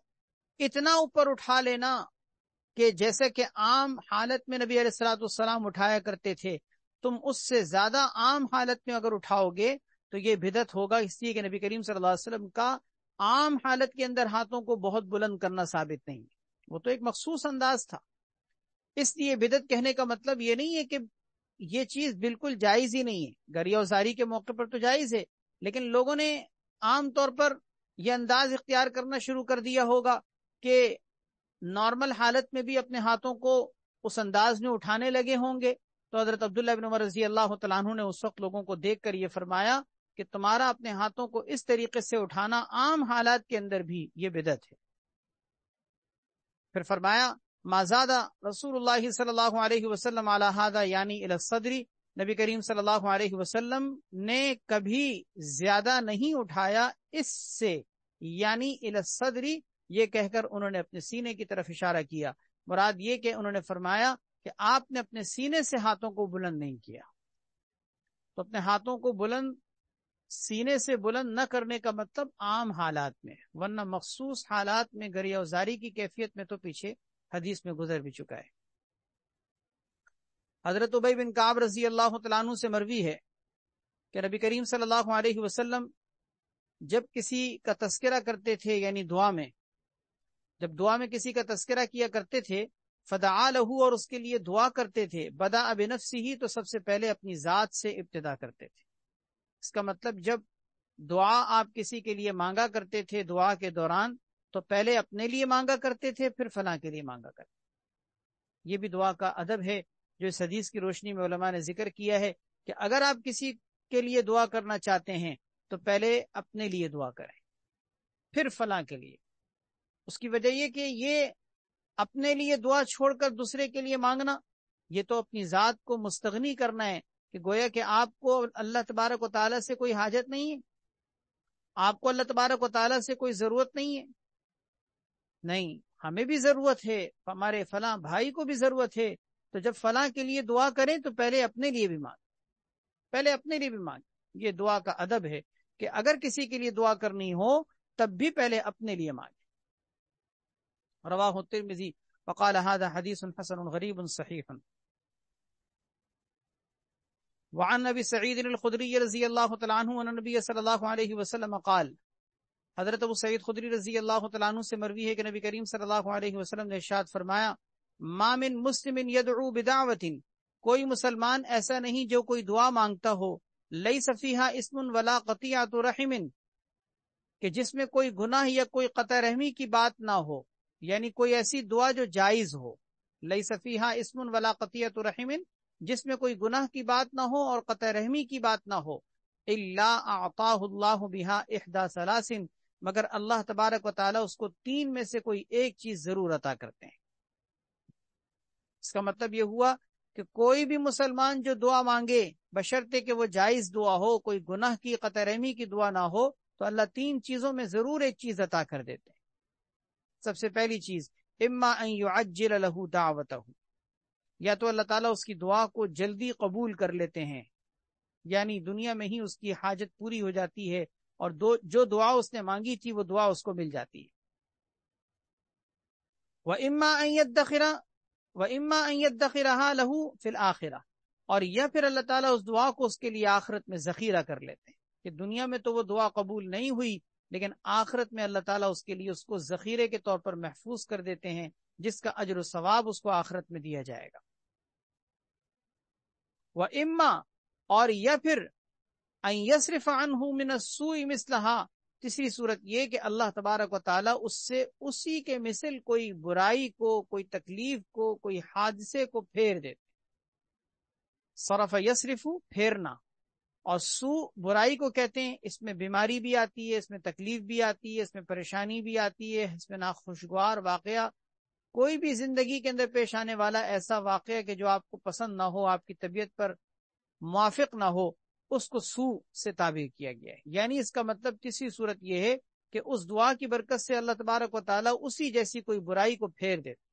اتنا اوپر اٹھا لینا کہ جیسے کہ عام حالت میں نبی علیہ الصلوۃ والسلام اٹھایا کرتے تھے، تم اس سے زیادہ عام حالت میں اگر اٹھاؤ گے تو یہ بدعت ہوگا، اس لیے کہ نبی کریم صلی اللہ علیہ وسلم کا عام حالت کے اندر ہاتھوں کو بہت بلند کرنا ثابت نہیں، وہ تو ایک مخصوص انداز تھا۔ اس لیے بدعت کہنے کا مطلب یہ نہیں ہے کہ یہ چیز بالکل جائز ہی نہیں ہے، گریہ وزاری کے موقع پر تو جائز ہے، لیکن لوگوں نے عام طور پر یہ انداز اختیار کرنا شروع کر دیا ہوگا کہ نارمل حالت میں بھی اپنے ہاتھوں کو اس انداز میں اٹھانے لگے ہوں گے۔ تو حضرت عبداللہ بن عمر رضی اللہ تعالیٰ عنہ نے اس وقت لوگوں کو دیکھ کر یہ فرمایا کہ تمہارا اپنے ہاتھوں کو اس طریقے سے اٹھانا عام حالات کے اندر بھی یہ بدعت ہے۔ پھر فرمایا ما زاد رسول اللہ صلی اللہ علیہ وسلم علی ھذا یعنی الی الصدر، نبی کریم صلی اللہ علیہ وسلم نے کبھی زیادہ نہیں اٹھایا اس سے، یعنی الی الصدر، یہ کہہ کر انہوں نے اپنے سینے کی طرف اشارہ کیا۔ مراد یہ کہ انہوں نے فرمایا کہ آپ نے اپنے سینے سے ہاتھوں کو بلند نہیں کیا۔ تو اپنے ہاتھوں کو بلند، سینے سے بلند نہ کرنے کا مطلب عام حالات میں، ورنہ مخصوص حالات میں گریہ وزاری کی کیفیت میں تو پیچھے حدیث میں گزر بھی چکا ہے۔ حضرت ابی بن کعب رضی اللہ تعالیٰ عنہ سے مروی ہے کہ نبی کریم صلی اللہ علیہ وسلم جب کسی کا تذکرہ کرتے تھے، یعنی دعا میں، جب دعا میں کسی کا تذکرہ کیا کرتے تھے فدعا لہو، اور اس کے لیے دعا کرتے تھے، بدأ بنفسہ، تو سب سے پہلے اپنی ذات سے ابتدا کرتے تھے۔ اس کا مطلب جب دعا آپ کسی کے لیے مانگا کرتے تھے دعا کے دوران، تو پہلے اپنے لیے مانگا کرتے تھے، پھر فلاں کے لیے مانگا کرتے تھے۔ یہ بھی دعا کا ادب ہے جو اس حدیث کی روشنی میں علماء نے ذکر کیا ہے کہ اگر آپ کسی کے لیے دعا کرنا چاہتے ہیں تو پہلے اپنے لیے دعا کریں، پھر فلاں کے لیے۔ اس کی وجہ یہ کہ یہ اپنے لیے دعا چھوڑ کر دوسرے کے لیے مانگنا، یہ تو اپنی ذات کو مستغنی کرنا ہے، کہ گویا کہ آپ کو اللہ تبارک و تعالیٰ سے کوئی حاجت نہیں ہے، آپ کو اللہ تبارک و تعالیٰ سے کوئی ضرورت نہیں ہے۔ نہیں، ہمیں بھی ضرورت ہے، ہمارے فلاں بھائی کو بھی ضرورت ہے، تو جب فلاں کے لیے دعا کریں تو پہلے اپنے لیے بھی مانگ، پہلے اپنے لیے بھی مانگ۔ یہ دعا کا ادب ہے کہ اگر کسی کے لیے دعا کرنی ہو تب بھی پہلے اپنے لیے مانگیں۔ رواہ الترمذی وقال هذا حدیث حسن غریب صحیح۔ وعن ابی سعید الخدری رضی اللہ تعالیٰ عنہ ان نبی صلی اللہ علیہ وسلم قال، حضرت ابو سعید خدری رضی اللہ تعالیٰ عنہ سے مروی ہے کہ نبی کریم صلی اللہ علیہ وسلم نے ارشاد فرمایا، ما من مسلم یدعو بدعوت، کوئی مسلمان ایسا نہیں جو کوئی دعا مانگتا ہو، لیس فیہا اسم ولا قطیعۃ رحم، کہ جس میں کوئی گناہ یا کوئی قطع رحمی کی بات نہ ہو، یعنی کوئی ایسی دعا جو جائز ہو، لیس فیہا اسم ولا قطیعۃ رحم، جس میں کوئی گناہ کی بات نہ ہو اور قطع رحمی کی بات نہ ہو، الا اعطاہ اللہ بہا احدی ثلاث، مگر اللہ تبارک و تعالی اس کو تین میں سے کوئی ایک چیز ضرور عطا کرتے ہیں۔ اس کا مطلب یہ ہوا کہ کوئی بھی مسلمان جو دعا مانگے، بشرطے کہ وہ جائز دعا ہو، کوئی گناہ کی قطع رحمی کی دعا نہ ہو، تو اللہ تین چیزوں میں ضرور ایک چیز عطا کر دیتے ہیں۔ سب سے پہلی چیز، اما ان یعجل له دعوتہ، یا تو اللہ تعالیٰ اس کی دعا کو جلدی قبول کر لیتے ہیں، یعنی دنیا میں ہی اس کی حاجت پوری ہو جاتی ہے، اور جو دعا اس نے مانگی تھی وہ دعا اس کو مل جاتی ہے۔ وَإِمَّا أَن يَدَّخِرَهَا لَهُ فِي الْآخِرَةِ، اور یا پھر اللہ تعالیٰ اس دعا کو اس کے لیے آخرت میں ذخیرہ کر لیتے ہیں، کہ دنیا میں تو وہ دعا قبول نہیں ہوئی، لیکن آخرت میں اللہ تعالیٰ اس کے لیے اس کو ذخیرے کے طور پر محفوظ کر دیتے ہیں، جس کا اجر و ثواب اس کو آخرت میں دیا جائے گا۔ وَإِمَّا، اور یا پھر ان یصرف عنہ من السوء مثلہا، تیسری صورت یہ کہ اللہ تبارک و تعالیٰ اس سے اسی کے مثل کوئی برائی کو، کوئی تکلیف کو، کوئی حادثے کو پھیر دیتے۔ صرف یصرف، پھیرنا، اور سوء برائی کو کہتے ہیں، اس میں بیماری بھی آتی ہے، اس میں تکلیف بھی آتی ہے، اس میں پریشانی بھی آتی ہے، اس میں ناخوشگوار واقعہ، کوئی بھی زندگی کے اندر پیش آنے والا ایسا واقعہ کہ جو آپ کو پسند نہ ہو، آپ کی طبیعت پر موافق نہ ہو، اس کو سوء سے تعبیر کیا گیا ہے۔ یعنی اس کا مطلب تیسری صورت یہ ہے کہ اس دعا کی برکت سے اللہ تبارک و تعالیٰ اسی جیسی کوئی برائی کو پھیر دیتے۔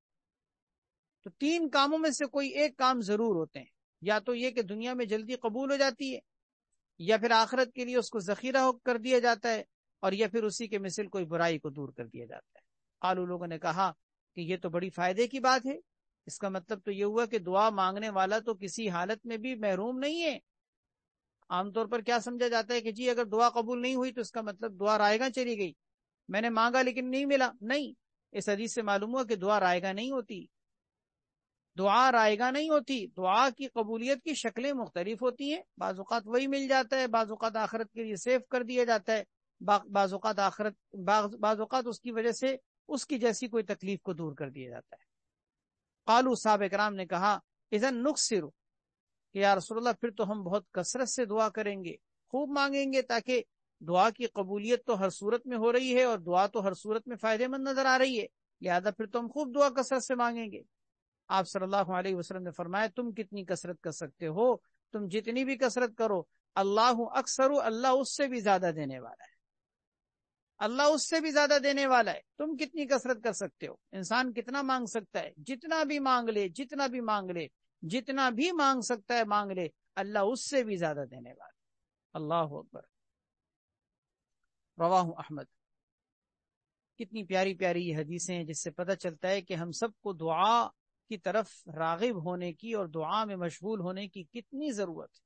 تو تین کاموں میں سے کوئی ایک کام ضرور ہوتے ہیں، یا تو یہ کہ دنیا میں جلدی قبول ہو جاتی ہے، یا پھر آخرت کے لیے اس کو ذخیرہ کر دیا جاتا ہے، اور یا پھر اسی کے مثل کوئی برائی کو دور کر دیا جاتا ہے۔ قالوا، لوگوں نے کہا کہ یہ تو بڑی فائدے کی بات ہے، اس کا مطلب تو یہ ہوا کہ دعا مانگنے والا تو کسی حالت میں بھی محروم نہیں ہے۔ عام طور پر کیا سمجھا جاتا ہے کہ جی اگر دعا قبول نہیں ہوئی تو اس کا مطلب دعا رائے گاں چلی گئی، میں نے مانگا لیکن نہیں ملا۔ نہیں، اس حدیث سے معلوم ہوا کہ دعا رائے گاں نہیں ہوتی، دعا رائے گاں نہیں ہوتی۔ دعا کی قبولیت کی شکلیں مختلف ہوتی ہیں، بعض اوقات وہی مل جاتا ہے، بعض اوقات آخرت کے لیے سیف کر دیا جاتا ہے، بعض اوقات اس کی وجہ سے اس کی جیسی کوئی تکلیف کو دور کر دیا جاتا ہے۔ قالوا، صحابہ کرام نے کہا، اذن نکثر، کہ یا رسول اللہ پھر تو ہم بہت کثرت سے دعا کریں گے، خوب مانگیں گے، تاکہ دعا کی قبولیت تو ہر صورت میں ہو رہی ہے اور دعا تو ہر صورت میں فائدے مند نظر آ رہی ہے، لہذا پھر تو ہم خوب دعا کثرت سے مانگیں گے۔ آپ صلی اللہ علیہ وسلم نے فرمایا، تم کتنی کثرت کر سکتے ہو، تم جتنی بھی کثرت کرو، اللہ اکثر، اللہ اس سے بھی زیادہ دینے والا ہے، اللہ اس سے بھی زیادہ دینے والا ہے۔ تم کتنی کثرت کر سکتے ہو، انسان کتنا مانگ سکتا ہے، جتنا بھی مانگ لے، جتنا بھی مانگ لے، جتنا بھی مانگ سکتا ہے مانگ لے، اللہ اس سے بھی زیادہ دینے والا ہے۔ اللہ اکبر۔ رواہ احمد۔ کتنی پیاری پیاری یہ حدیثیں ہیں، جس سے پتہ چلتا ہے کہ ہم سب کو دعا کی طرف راغب ہونے کی اور دعا میں مشغول ہونے کی کتنی ضرورت ہے،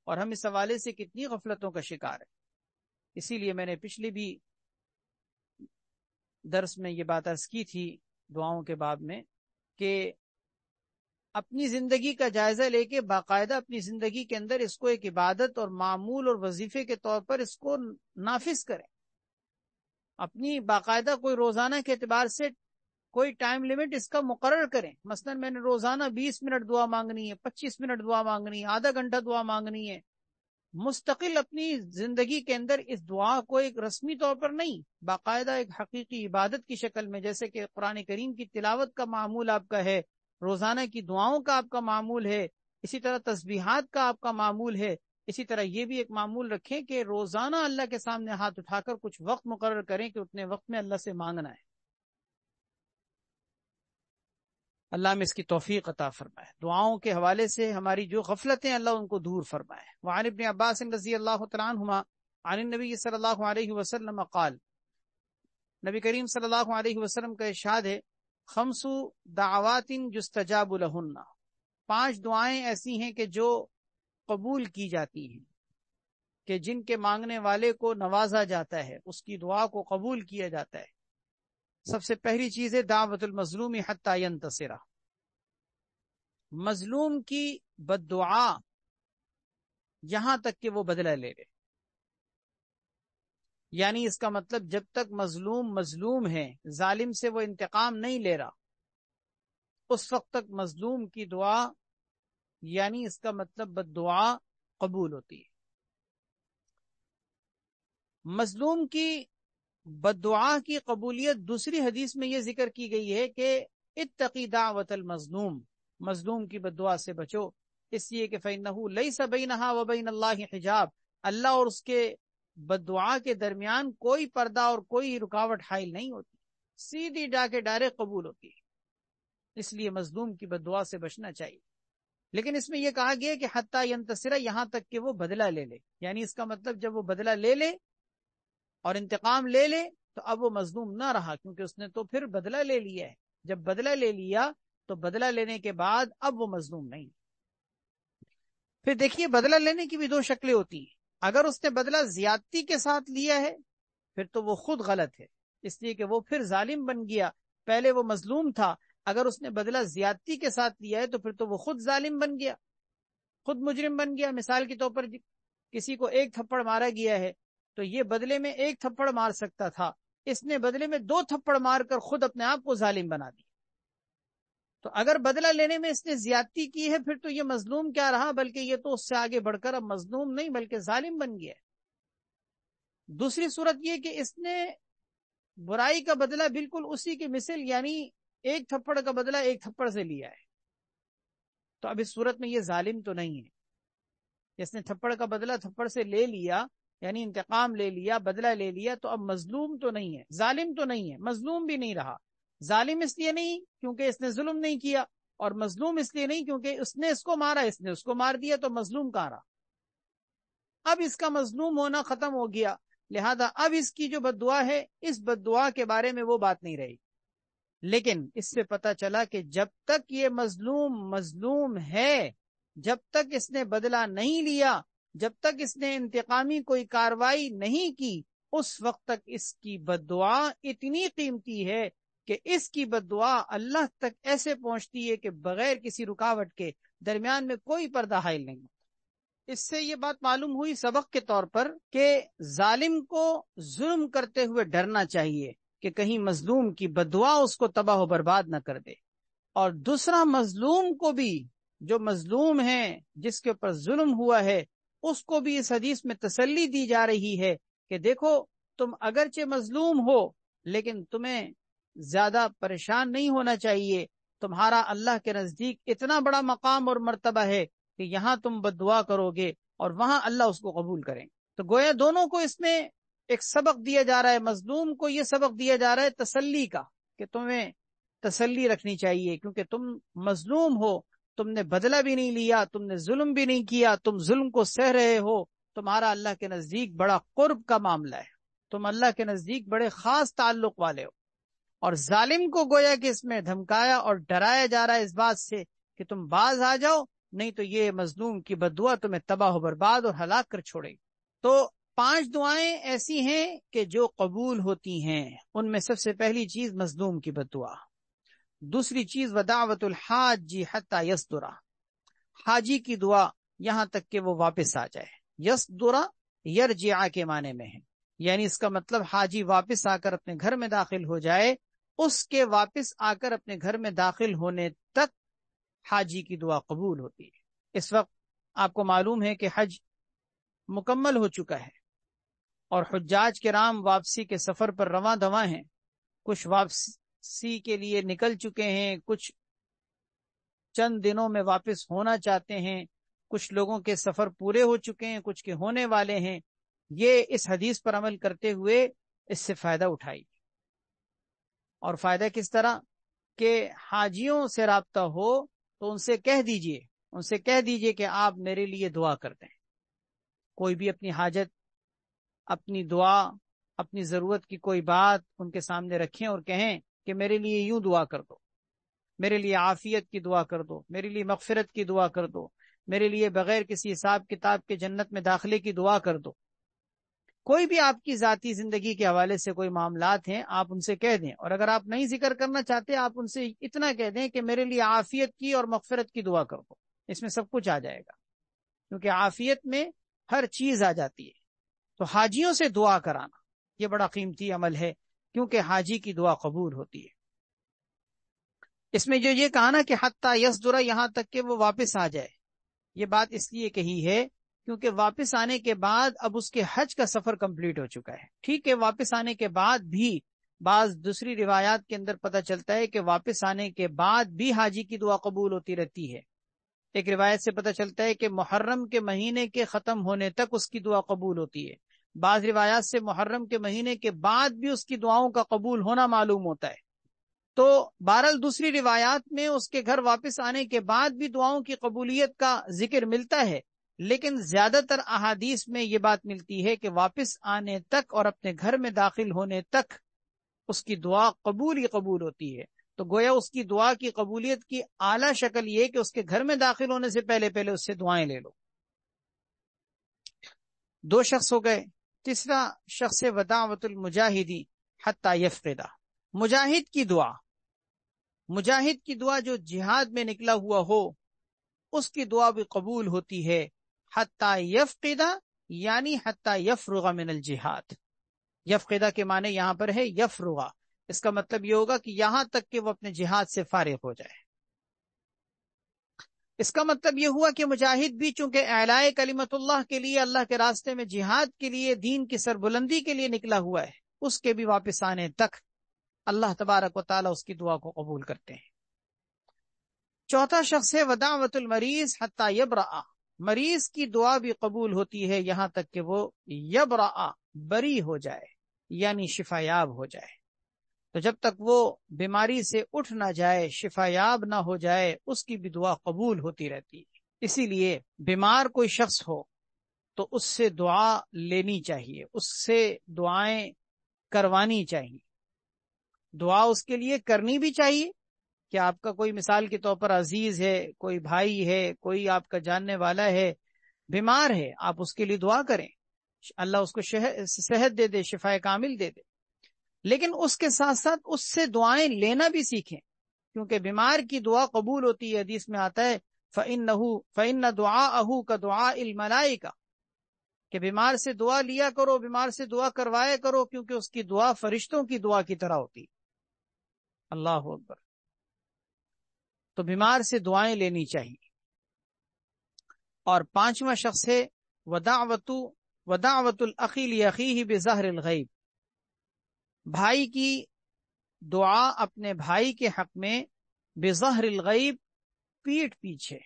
اور ہم اس حوالے سے کتنی غفلتوں کا شکار ہے۔ اسی لیے میں نے پچھلی بھی درس میں یہ بات عرض کی تھی دعاؤں کے باب میں، کہ اپنی زندگی کا جائزہ لے کے باقاعدہ اپنی زندگی کے اندر اس کو ایک عبادت اور معمول اور وظیفے کے طور پر اس کو نافذ کریں. اپنی باقاعدہ کوئی روزانہ کے اعتبار سے کوئی ٹائم لیمٹ اس کا مقرر کریں. مثلا میں نے روزانہ 20 منٹ دعا مانگنی ہے، 25 منٹ دعا مانگنی ہے، آدھا گھنٹہ دعا مانگنی ہے. مستقل اپنی زندگی کے اندر اس دعا کو ایک رسمی طور پر نہیں، باقاعدہ ایک حقیقی عبادت کی شکل میں، جیسے کہ قرآن کریم کی تلاوت کا معمول آپ کا ہے، روزانہ کی دعاؤں کا آپ کا معمول ہے، اسی طرح تسبیحات کا آپ کا معمول ہے، اسی طرح یہ بھی ایک معمول رکھیں کہ روزانہ اللہ کے سامنے ہاتھ اٹھا کر کچھ وقت مقرر کریں کہ اتنے وقت میں اللہ سے مانگنا ہے. اللہ میں اس کی توفیق عطا فرمائے. دعاؤں کے حوالے سے ہماری جو غفلتیں اللہ ان کو دور فرمائے. وعن ابن عباس رضی اللہ تعالیٰ عنہما عن النبی صلی اللہ علیہ وسلم قال، نبی کریم صلی اللہ علیہ وسلم کا ارشاد ہے، خمس دعوات یستجاب لہن، 5 دعائیں ایسی ہیں کہ جو قبول کی جاتی ہیں، کہ جن کے مانگنے والے کو نوازا جاتا ہے، اس کی دعا کو قبول کیا جاتا ہے. سب سے پہلی چیز ہے دعوت المظلوم حتی ینتصر، مظلوم کی بد دعا یہاں تک کہ وہ بدلہ لے لے. یعنی اس کا مطلب جب تک مظلوم ہے، ظالم سے وہ انتقام نہیں لے رہا، اس وقت تک مظلوم کی دعا، یعنی اس کا مطلب بد دعا قبول ہوتی ہے. مظلوم کی بد دعا کی قبولیت دوسری حدیث میں یہ ذکر کی گئی ہے کہ اتقی دعوت المظلوم، مظلوم کی بد دعا سے بچو، اس لیے کہ فإنہ لیس بینہا وبین اللہ حجاب، اللہ اور اس کے بد دعا کے درمیان کوئی پردہ اور کوئی رکاوٹ حائل نہیں ہوتی، سیدھی جا کے ڈائریکٹ قبول ہوتی ہے. اس لیے مظلوم کی بد دعا سے بچنا چاہیے. لیکن اس میں یہ کہا گیا کہ حتی ینتصر، یہاں تک کہ وہ بدلہ لے لے. یعنی اس کا مطلب جب وہ بدلہ لے لے اور انتقام لے لے تو اب وہ مظلوم نہ رہا، کیونکہ اس نے تو پھر بدلہ لے لیا ہے. جب بدلہ لے لیا تو بدلہ لینے کے بعد اب وہ مظلوم نہیں. پھر دیکھیے بدلہ لینے کی بھی 2 شکلیں ہوتی ہیں. اگر اس نے بدلہ زیادتی کے ساتھ لیا ہے پھر تو وہ خود غلط ہے، اس لیے کہ وہ پھر ظالم بن گیا. پہلے وہ مظلوم تھا، اگر اس نے بدلہ زیادتی کے ساتھ لیا ہے تو پھر تو وہ خود ظالم بن گیا، خود مجرم بن گیا. مثال کے طور پر کسی کو 1 تھپڑ مارا گیا ہے تو یہ بدلے میں 1 تھپڑ مار سکتا تھا، اس نے بدلے میں 2 تھپڑ مار کر خود اپنے آپ کو ظالم بنا دیا. تو اگر بدلہ لینے میں اس نے زیادتی کی ہے پھر تو یہ مظلوم کیا رہا، بلکہ یہ تو اس سے آگے بڑھ کر اب مظلوم نہیں بلکہ ظالم بن گیا. دوسری صورت یہ کہ اس نے برائی کا بدلہ بالکل اسی کی مثل، یعنی 1 تھپڑ کا بدلہ 1 تھپڑ سے لیا ہے، تو اب اس صورت میں یہ ظالم تو نہیں ہے. اس نے تھپڑ کا بدلہ تھپڑ سے لے لیا، یعنی انتقام لے لیا، بدلہ لے لیا، تو اب مظلوم تو نہیں ہے، ظالم تو نہیں ہے، مظلوم بھی نہیں رہا. ظالم اس لیے نہیں کیونکہ اس نے ظلم نہیں کیا، اور مظلوم اس لیے نہیں کیونکہ اس نے اس کو مارا، اس نے اس کو مار دیا، تو مظلوم کہاں رہا. اب اس کا مظلوم ہونا ختم ہو گیا، لہذا اب اس کی جو بد دعا ہے، اس بد دعا کے بارے میں وہ بات نہیں رہی. لیکن اس سے پتا چلا کہ جب تک یہ مظلوم ہے، جب تک اس نے بدلہ نہیں لیا، جب تک اس نے انتقامی کوئی کاروائی نہیں کی، اس وقت تک اس کی بد دعا اتنی قیمتی ہے کہ اس کی بد دعا اللہ تک ایسے پہنچتی ہے کہ بغیر کسی رکاوٹ کے درمیان میں کوئی پردہ حائل نہیں. اس سے یہ بات معلوم ہوئی سبق کے طور پر کہ ظالم کو ظلم کرتے ہوئے ڈرنا چاہیے کہ کہیں مظلوم کی بد دعا اس کو تباہ و برباد نہ کر دے. اور دوسرا، مظلوم کو بھی، جو مظلوم ہے جس کے اوپر ظلم ہوا ہے، اس کو بھی اس حدیث میں تسلی دی جا رہی ہے کہ دیکھو تم اگرچہ مظلوم ہو لیکن تمہیں زیادہ پریشان نہیں ہونا چاہیے. تمہارا اللہ کے نزدیک اتنا بڑا مقام اور مرتبہ ہے کہ یہاں تم بد دعا کرو گے اور وہاں اللہ اس کو قبول کریں. تو گویا دونوں کو اس میں ایک سبق دیا جا رہا ہے. مظلوم کو یہ سبق دیا جا رہا ہے تسلی کا کہ تمہیں تسلی رکھنی چاہیے کیونکہ تم مظلوم ہو، تم نے بدلہ بھی نہیں لیا، تم نے ظلم بھی نہیں کیا، تم ظلم کو سہ رہے ہو، تمہارا اللہ کے نزدیک بڑا قرب کا معاملہ ہے، تم اللہ کے نزدیک بڑے خاص تعلق والے ہو. اور ظالم کو گویا کہ اس میں دھمکایا اور ڈرایا جا رہا ہے اس بات سے کہ تم باز آ جاؤ، نہیں تو یہ مظلوم کی بد دعا تمہیں تباہ و برباد اور ہلاک کر چھوڑے گی. تو 5 دعائیں ایسی ہیں کہ جو قبول ہوتی ہیں. ان میں سب سے پہلی چیز مظلوم کی بد دعا. دوسری چیز ودعوت الحاج حتی یصدر، حاجی کی دعا یہاں تک کہ وہ واپس آ جائے. یصدر یرجع کے معنی میں ہے، یعنی اس کا مطلب حاجی واپس آ کر اپنے گھر میں داخل ہو جائے، اس کے واپس آ کر اپنے گھر میں داخل ہونے تک حاجی کی دعا قبول ہوتی ہے. اس وقت آپ کو معلوم ہے کہ حج مکمل ہو چکا ہے اور حجاج کرام واپسی کے سفر پر رواں دواں ہیں. کچھ واپسی کے لیے نکل چکے ہیں، کچھ چند دنوں میں واپس ہونا چاہتے ہیں، کچھ لوگوں کے سفر پورے ہو چکے ہیں، کچھ کے ہونے والے ہیں. یہ اس حدیث پر عمل کرتے ہوئے اس سے فائدہ اٹھائی. اور فائدہ کس طرح؟ کہ حاجیوں سے رابطہ ہو تو ان سے کہہ دیجئے کہ آپ میرے لیے دعا کر دیں. کوئی بھی اپنی حاجت، اپنی دعا، اپنی ضرورت کی کوئی بات ان کے سامنے رکھیں اور کہیں کہ میرے لیے یوں دعا کر دو، میرے لیے عافیت کی دعا کر دو، میرے لیے مغفرت کی دعا کر دو، میرے لیے بغیر کسی حساب کتاب کے جنت میں داخلے کی دعا کر دو. کوئی بھی آپ کی ذاتی زندگی کے حوالے سے کوئی معاملات ہیں، آپ ان سے کہہ دیں. اور اگر آپ نہیں ذکر کرنا چاہتے، آپ ان سے اتنا کہہ دیں کہ میرے لیے عافیت کی اور مغفرت کی دعا کر دو. اس میں سب کچھ آ جائے گا، کیونکہ عافیت میں ہر چیز آ جاتی ہے. تو حاجیوں سے دعا کرانا یہ بڑا قیمتی عمل ہے، کیونکہ حاجی کی دعا قبول ہوتی ہے. اس میں جو یہ کہا نا کہ حتی یصدر، یہاں تک کہ وہ واپس آ جائے، یہ بات اس لیے کہی ہے کیونکہ واپس آنے کے بعد اب اس کے حج کا سفر کمپلیٹ ہو چکا ہے. ٹھیک ہے، واپس آنے کے بعد بھی بعض دوسری روایات کے اندر پتہ چلتا ہے کہ واپس آنے کے بعد بھی حاجی کی دعا قبول ہوتی رہتی ہے. ایک روایت سے پتہ چلتا ہے کہ محرم کے مہینے کے ختم ہونے تک اس کی دعا قبول ہوتی ہے. بعض روایات سے محرم کے مہینے کے بعد بھی اس کی دعاؤں کا قبول ہونا معلوم ہوتا ہے. تو بہرحال دوسری روایات میں اس کے گھر واپس آنے کے بعد بھی دعاؤں کی قبولیت کا ذکر ملتا ہے، لیکن زیادہ تر احادیث میں یہ بات ملتی ہے کہ واپس آنے تک اور اپنے گھر میں داخل ہونے تک اس کی دعا قبول ہی قبول ہوتی ہے. تو گویا اس کی دعا کی قبولیت کی اعلیٰ شکل یہ کہ اس کے گھر میں داخل ہونے سے پہلے اس سے دعائیں لے لو. 2 شخص ہو گئے. تیسرا شخص ودعوت المجاہدی حتی یفقدہ، مجاہد کی دعا جو جہاد میں نکلا ہوا ہو اس کی دعا بھی قبول ہوتی ہے. حتی یفقدہ یعنی حتی یفرغ من الجہاد. یفقدہ کے معنی یہاں پر ہے یفرغ، اس کا مطلب یہ ہوگا کہ یہاں تک کہ وہ اپنے جہاد سے فارغ ہو جائے. اس کا مطلب یہ ہوا کہ مجاہد بھی چونکہ اعلاء کلمت اللہ کے لیے، اللہ کے راستے میں جہاد کے لیے، دین کی سربلندی کے لیے نکلا ہوا ہے، اس کے بھی واپس آنے تک اللہ تبارک و تعالی اس کی دعا کو قبول کرتے ہیں. چوتھا شخص ہے ودعوت المریض حتی یبرأ، مریض کی دعا بھی قبول ہوتی ہے یہاں تک کہ وہ یبرأ، بری ہو جائے، یعنی شفا یاب ہو جائے. تو جب تک وہ بیماری سے اٹھ نہ جائے، شفا یاب نہ ہو جائے، اس کی بھی دعا قبول ہوتی رہتی ہے. اسی لیے بیمار کوئی شخص ہو تو اس سے دعا لینی چاہیے، اس سے دعائیں کروانی چاہیے. دعا اس کے لیے کرنی بھی چاہیے کہ آپ کا کوئی مثال کے طور پر عزیز ہے، کوئی بھائی ہے، کوئی آپ کا جاننے والا ہے، بیمار ہے، آپ اس کے لیے دعا کریں، اللہ اس کو صحت دے دے، شفا کامل دے دے. لیکن اس کے ساتھ ساتھ اس سے دعائیں لینا بھی سیکھیں، کیونکہ بیمار کی دعا قبول ہوتی ہے. حدیث میں آتا ہے فَإِنَّ دُعَاءَهُ كَدُعَاءِ الْمَلَائِكَةِ، کہ بیمار سے دعا لیا کرو، بیمار سے دعا کروایا کرو، کیونکہ اس کی دعا فرشتوں کی دعا کی طرح ہوتی. اللہ اکبر. تو بیمار سے دعائیں لینی چاہیے. اور 5واں شخص ہے ودعوت الاخی لاخیہ بظہر الغیب، بھائی کی دعا اپنے بھائی کے حق میں بظہر الغیب، پیٹھ پیچھے.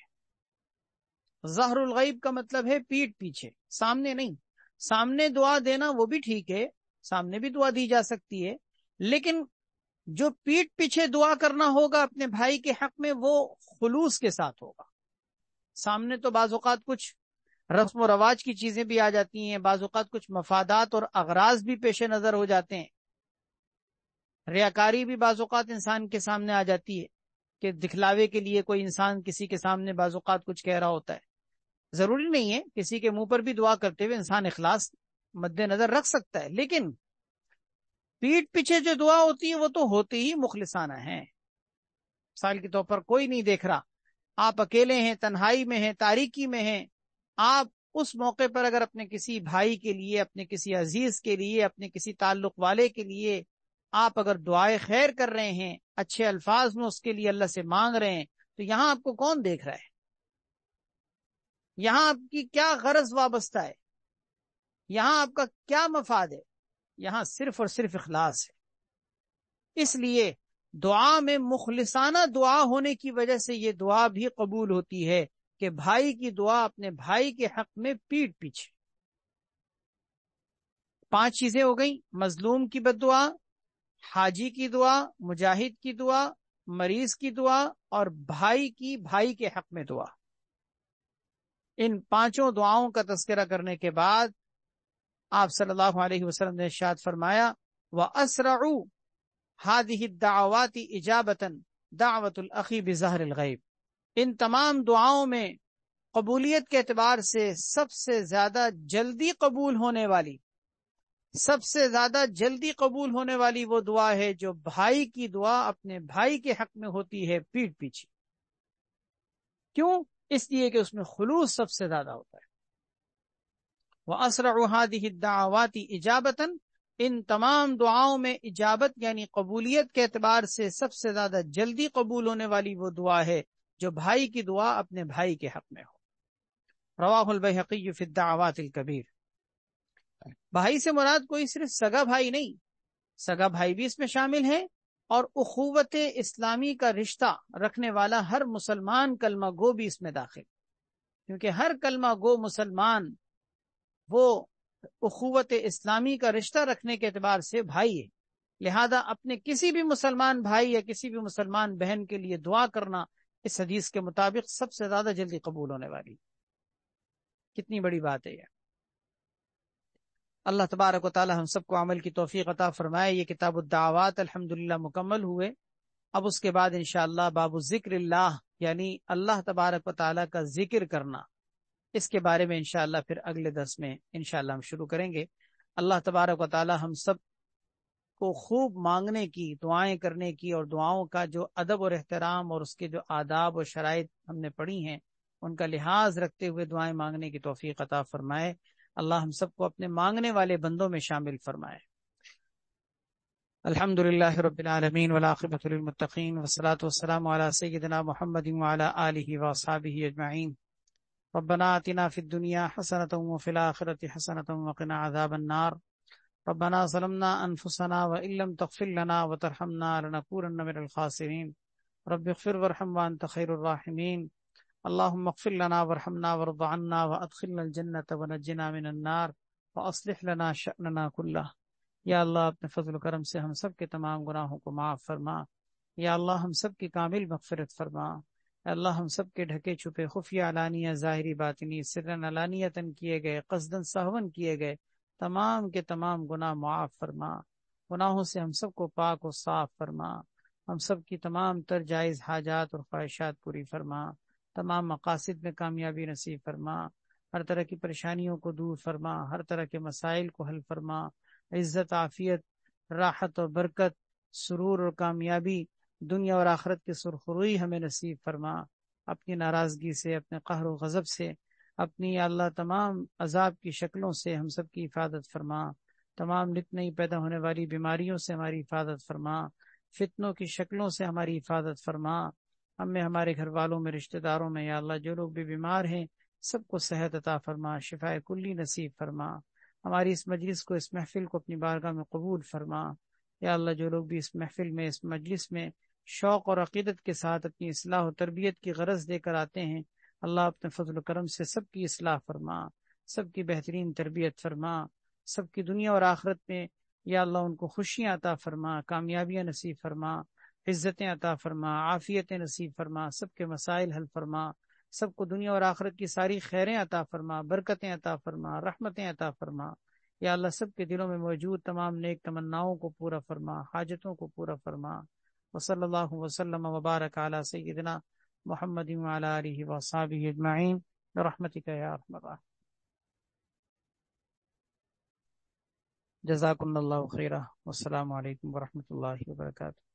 ظہر الغیب کا مطلب ہے پیٹھ پیچھے، سامنے نہیں. سامنے دعا دینا وہ بھی ٹھیک ہے، سامنے بھی دعا دی جا سکتی ہے، لیکن جو پیٹھ پیچھے دعا کرنا ہوگا اپنے بھائی کے حق میں وہ خلوص کے ساتھ ہوگا. سامنے تو بعض اوقات کچھ رسم و رواج کی چیزیں بھی آ جاتی ہیں، بعض اوقات کچھ مفادات اور اغراض بھی پیش نظر ہو جاتے ہیں، ریاکاری بھی بعض اوقات انسان کے سامنے آ جاتی ہے کہ دکھلاوے کے لیے کوئی انسان کسی کے سامنے بعض اوقات کچھ کہہ رہا ہوتا ہے. ضروری نہیں ہے کسی کے منہ پر بھی دعا کرتے ہوئے انسان اخلاص مد نظر رکھ سکتا ہے، لیکن پیٹھ پیچھے جو دعا ہوتی ہے وہ تو ہوتی ہی مخلصانہ ہے. مثال کے طور پر کوئی نہیں دیکھ رہا، آپ اکیلے ہیں، تنہائی میں ہیں، تاریکی میں ہیں، آپ اس موقع پر اگر اپنے کسی بھائی کے لیے، اپنے کسی عزیز کے لیے، اپنے کسی تعلق والے کے لیے آپ اگر دعائے خیر کر رہے ہیں، اچھے الفاظ میں اس کے لیے اللہ سے مانگ رہے ہیں، تو یہاں آپ کو کون دیکھ رہا ہے؟ یہاں آپ کی کیا غرض وابستہ ہے؟ یہاں آپ کا کیا مفاد ہے؟ یہاں صرف اور صرف اخلاص ہے۔ اس لیے دعا میں مخلصانہ دعا ہونے کی وجہ سے یہ دعا بھی قبول ہوتی ہے کہ بھائی کی دعا اپنے بھائی کے حق میں پیٹھ پیچھے۔ 5 چیزیں ہو گئیں: مظلوم کی بد دعا، حاجی کی دعا، مجاہد کی دعا، مریض کی دعا، اور بھائی کے حق میں دعا۔ ان 5 دعاؤں کا تذکرہ کرنے کے بعد آپ صلی اللہ علیہ وسلم نے ارشاد فرمایا وَأَسْرَعُوا هَذِهِ الدَّعَوَاتِ إِجَابَةً دَعْوَةُ الْأَخِي بِظَهْرِ الْغَيْبِ۔ ان تمام دعاؤں میں قبولیت کے اعتبار سے سب سے زیادہ جلدی قبول ہونے والی، سب سے زیادہ جلدی قبول ہونے والی وہ دعا ہے جو بھائی کی دعا اپنے بھائی کے حق میں ہوتی ہے پیٹھ پیچھے۔ کیوں؟ اس لیے کہ اس میں خلوص سب سے زیادہ ہوتا ہے۔ وَأَسْرَعُ هَذِهِ الدَّعَوَاتِ إِجَابَةً، ان تمام دعاؤں میں اجابت یعنی قبولیت کے اعتبار سے سب سے زیادہ جلدی قبول ہونے والی وہ دعا ہے جو بھائی کی دعا اپنے بھائی کے حق میں ہو۔ رواہ البیہقی فی الدعوات الکبیر۔ بھائی سے مراد کوئی صرف سگا بھائی نہیں، سگا بھائی بھی اس میں شامل ہے، اور اخوت اسلامی کا رشتہ رکھنے والا ہر مسلمان کلمہ گو بھی اس میں داخل، کیونکہ ہر کلمہ گو مسلمان وہ اخوت اسلامی کا رشتہ رکھنے کے اعتبار سے بھائی ہے۔ لہذا اپنے کسی بھی مسلمان بھائی یا کسی بھی مسلمان بہن کے لیے دعا کرنا اس حدیث کے مطابق سب سے زیادہ جلدی قبول ہونے والی۔ کتنی بڑی بات ہے یہ! اللہ تبارک و تعالی ہم سب کو عمل کی توفیق عطا فرمائے۔ یہ کتاب الدعوات الحمدللہ مکمل ہوئے۔ اب اس کے بعد انشاءاللہ باب ذکر اللہ، یعنی اللہ تبارک و تعالی کا ذکر کرنا، اس کے بارے میں انشاءاللہ پھر اگلے درس میں انشاءاللہ ہم شروع کریں گے۔ اللہ تبارک و تعالی ہم سب کو خوب مانگنے کی، دعائیں کرنے کی، اور دعاؤں کا جو ادب اور احترام اور اس کے جو آداب اور شرائط ہم نے پڑھی ہیں ان کا لحاظ رکھتے ہوئے دعائیں مانگنے کی توفیق عطا فرمائے۔ اللہ ہم سب کو اپنے مانگنے والے بندوں میں شامل فرمائے۔ الحمدللہ رب العالمین والعاقبۃ للمتقین والصلاۃ والسلام علی سیدنا محمد وعلی آلہ واصحابہ اجمعین۔ ربنا آتنا فی الدنیا حسنۃ وفی الآخرۃ حسنۃ وقنا عذاب النار۔ ربنا ظلمنا انفسنا وان لم تغفر لنا وترحمنا لنکونن من الخاسرین۔ رب اغفر وارحم وانت خیر الراحمین۔ اللهم اغفر لنا وارحمنا وارض عنا وادخلنا الجنة ونجنا من النار واصلح لنا شأننا كله۔ یا اللہ اپنے فضل و کرم سے ہم سب کے تمام گناہوں کو معاف فرما۔ یا اللہ ہم سب کی کامل مغفرت فرما۔ یا اللہ ہم سب کے ڈھکے چھپے خفیہ علانیہ ظاہری باطنی سرن علانیتاً کیے گئے قصداً سہواً کیے گئے تمام کے تمام گناہ معاف فرما۔ گناہوں سے ہم سب کو پاک و صاف فرما۔ ہم سب کی تمام تر جائز حاجات اور خواہشات پوری فرما۔ تمام مقاصد میں کامیابی نصیب فرما۔ ہر طرح کی پریشانیوں کو دور فرما۔ ہر طرح کے مسائل کو حل فرما۔ عزت، عافیت، راحت اور برکت، سرور اور کامیابی، دنیا اور آخرت کی سرخروئی ہمیں نصیب فرما۔ اپنی ناراضگی سے، اپنے قہر و غضب سے، اپنی یا اللہ تمام عذاب کی شکلوں سے ہم سب کی حفاظت فرما۔ تمام نت نئی پیدا ہونے والی بیماریوں سے ہماری حفاظت فرما۔ فتنوں کی شکلوں سے ہماری حفاظت فرما۔ ہمیں، ہمارے گھر والوں میں، رشتہ داروں میں یا اللہ جو لوگ بھی بیمار ہیں سب کو صحت عطا فرما، شفاء کلی نصیب فرما۔ ہماری اس مجلس کو، اس محفل کو اپنی بارگاہ میں قبول فرما۔ یا اللہ جو لوگ بھی اس محفل میں، اس مجلس میں شوق اور عقیدت کے ساتھ اپنی اصلاح و تربیت کی غرض دے کر آتے ہیں، اللہ اپنے فضل و کرم سے سب کی اصلاح فرما، سب کی بہترین تربیت فرما، سب کی دنیا اور آخرت میں یا اللہ ان کو خوشیاں عطا فرما، کامیابیاں نصیب فرما، عزتیں عطا فرما، عافیتیں نصیب فرما، سب کے مسائل حل فرما، سب کو دنیا اور آخرت کی ساری خیریں عطا فرما، برکتیں عطا فرما، رحمتیں عطا فرما۔ یا اللہ سب کے دلوں میں موجود تمام نیک تمناؤں کو پورا فرما، حاجتوں کو پورا فرما۔ وصلی اللہ وسلم وبارک علی سیدنا محمد وعلی آلہ وصحبہ اجمعین برحمتک یا ارحم الراحمین۔ جزاکم اللہ خیرہ، والسلام علیکم ورحمۃ اللہ وبرکاتہ۔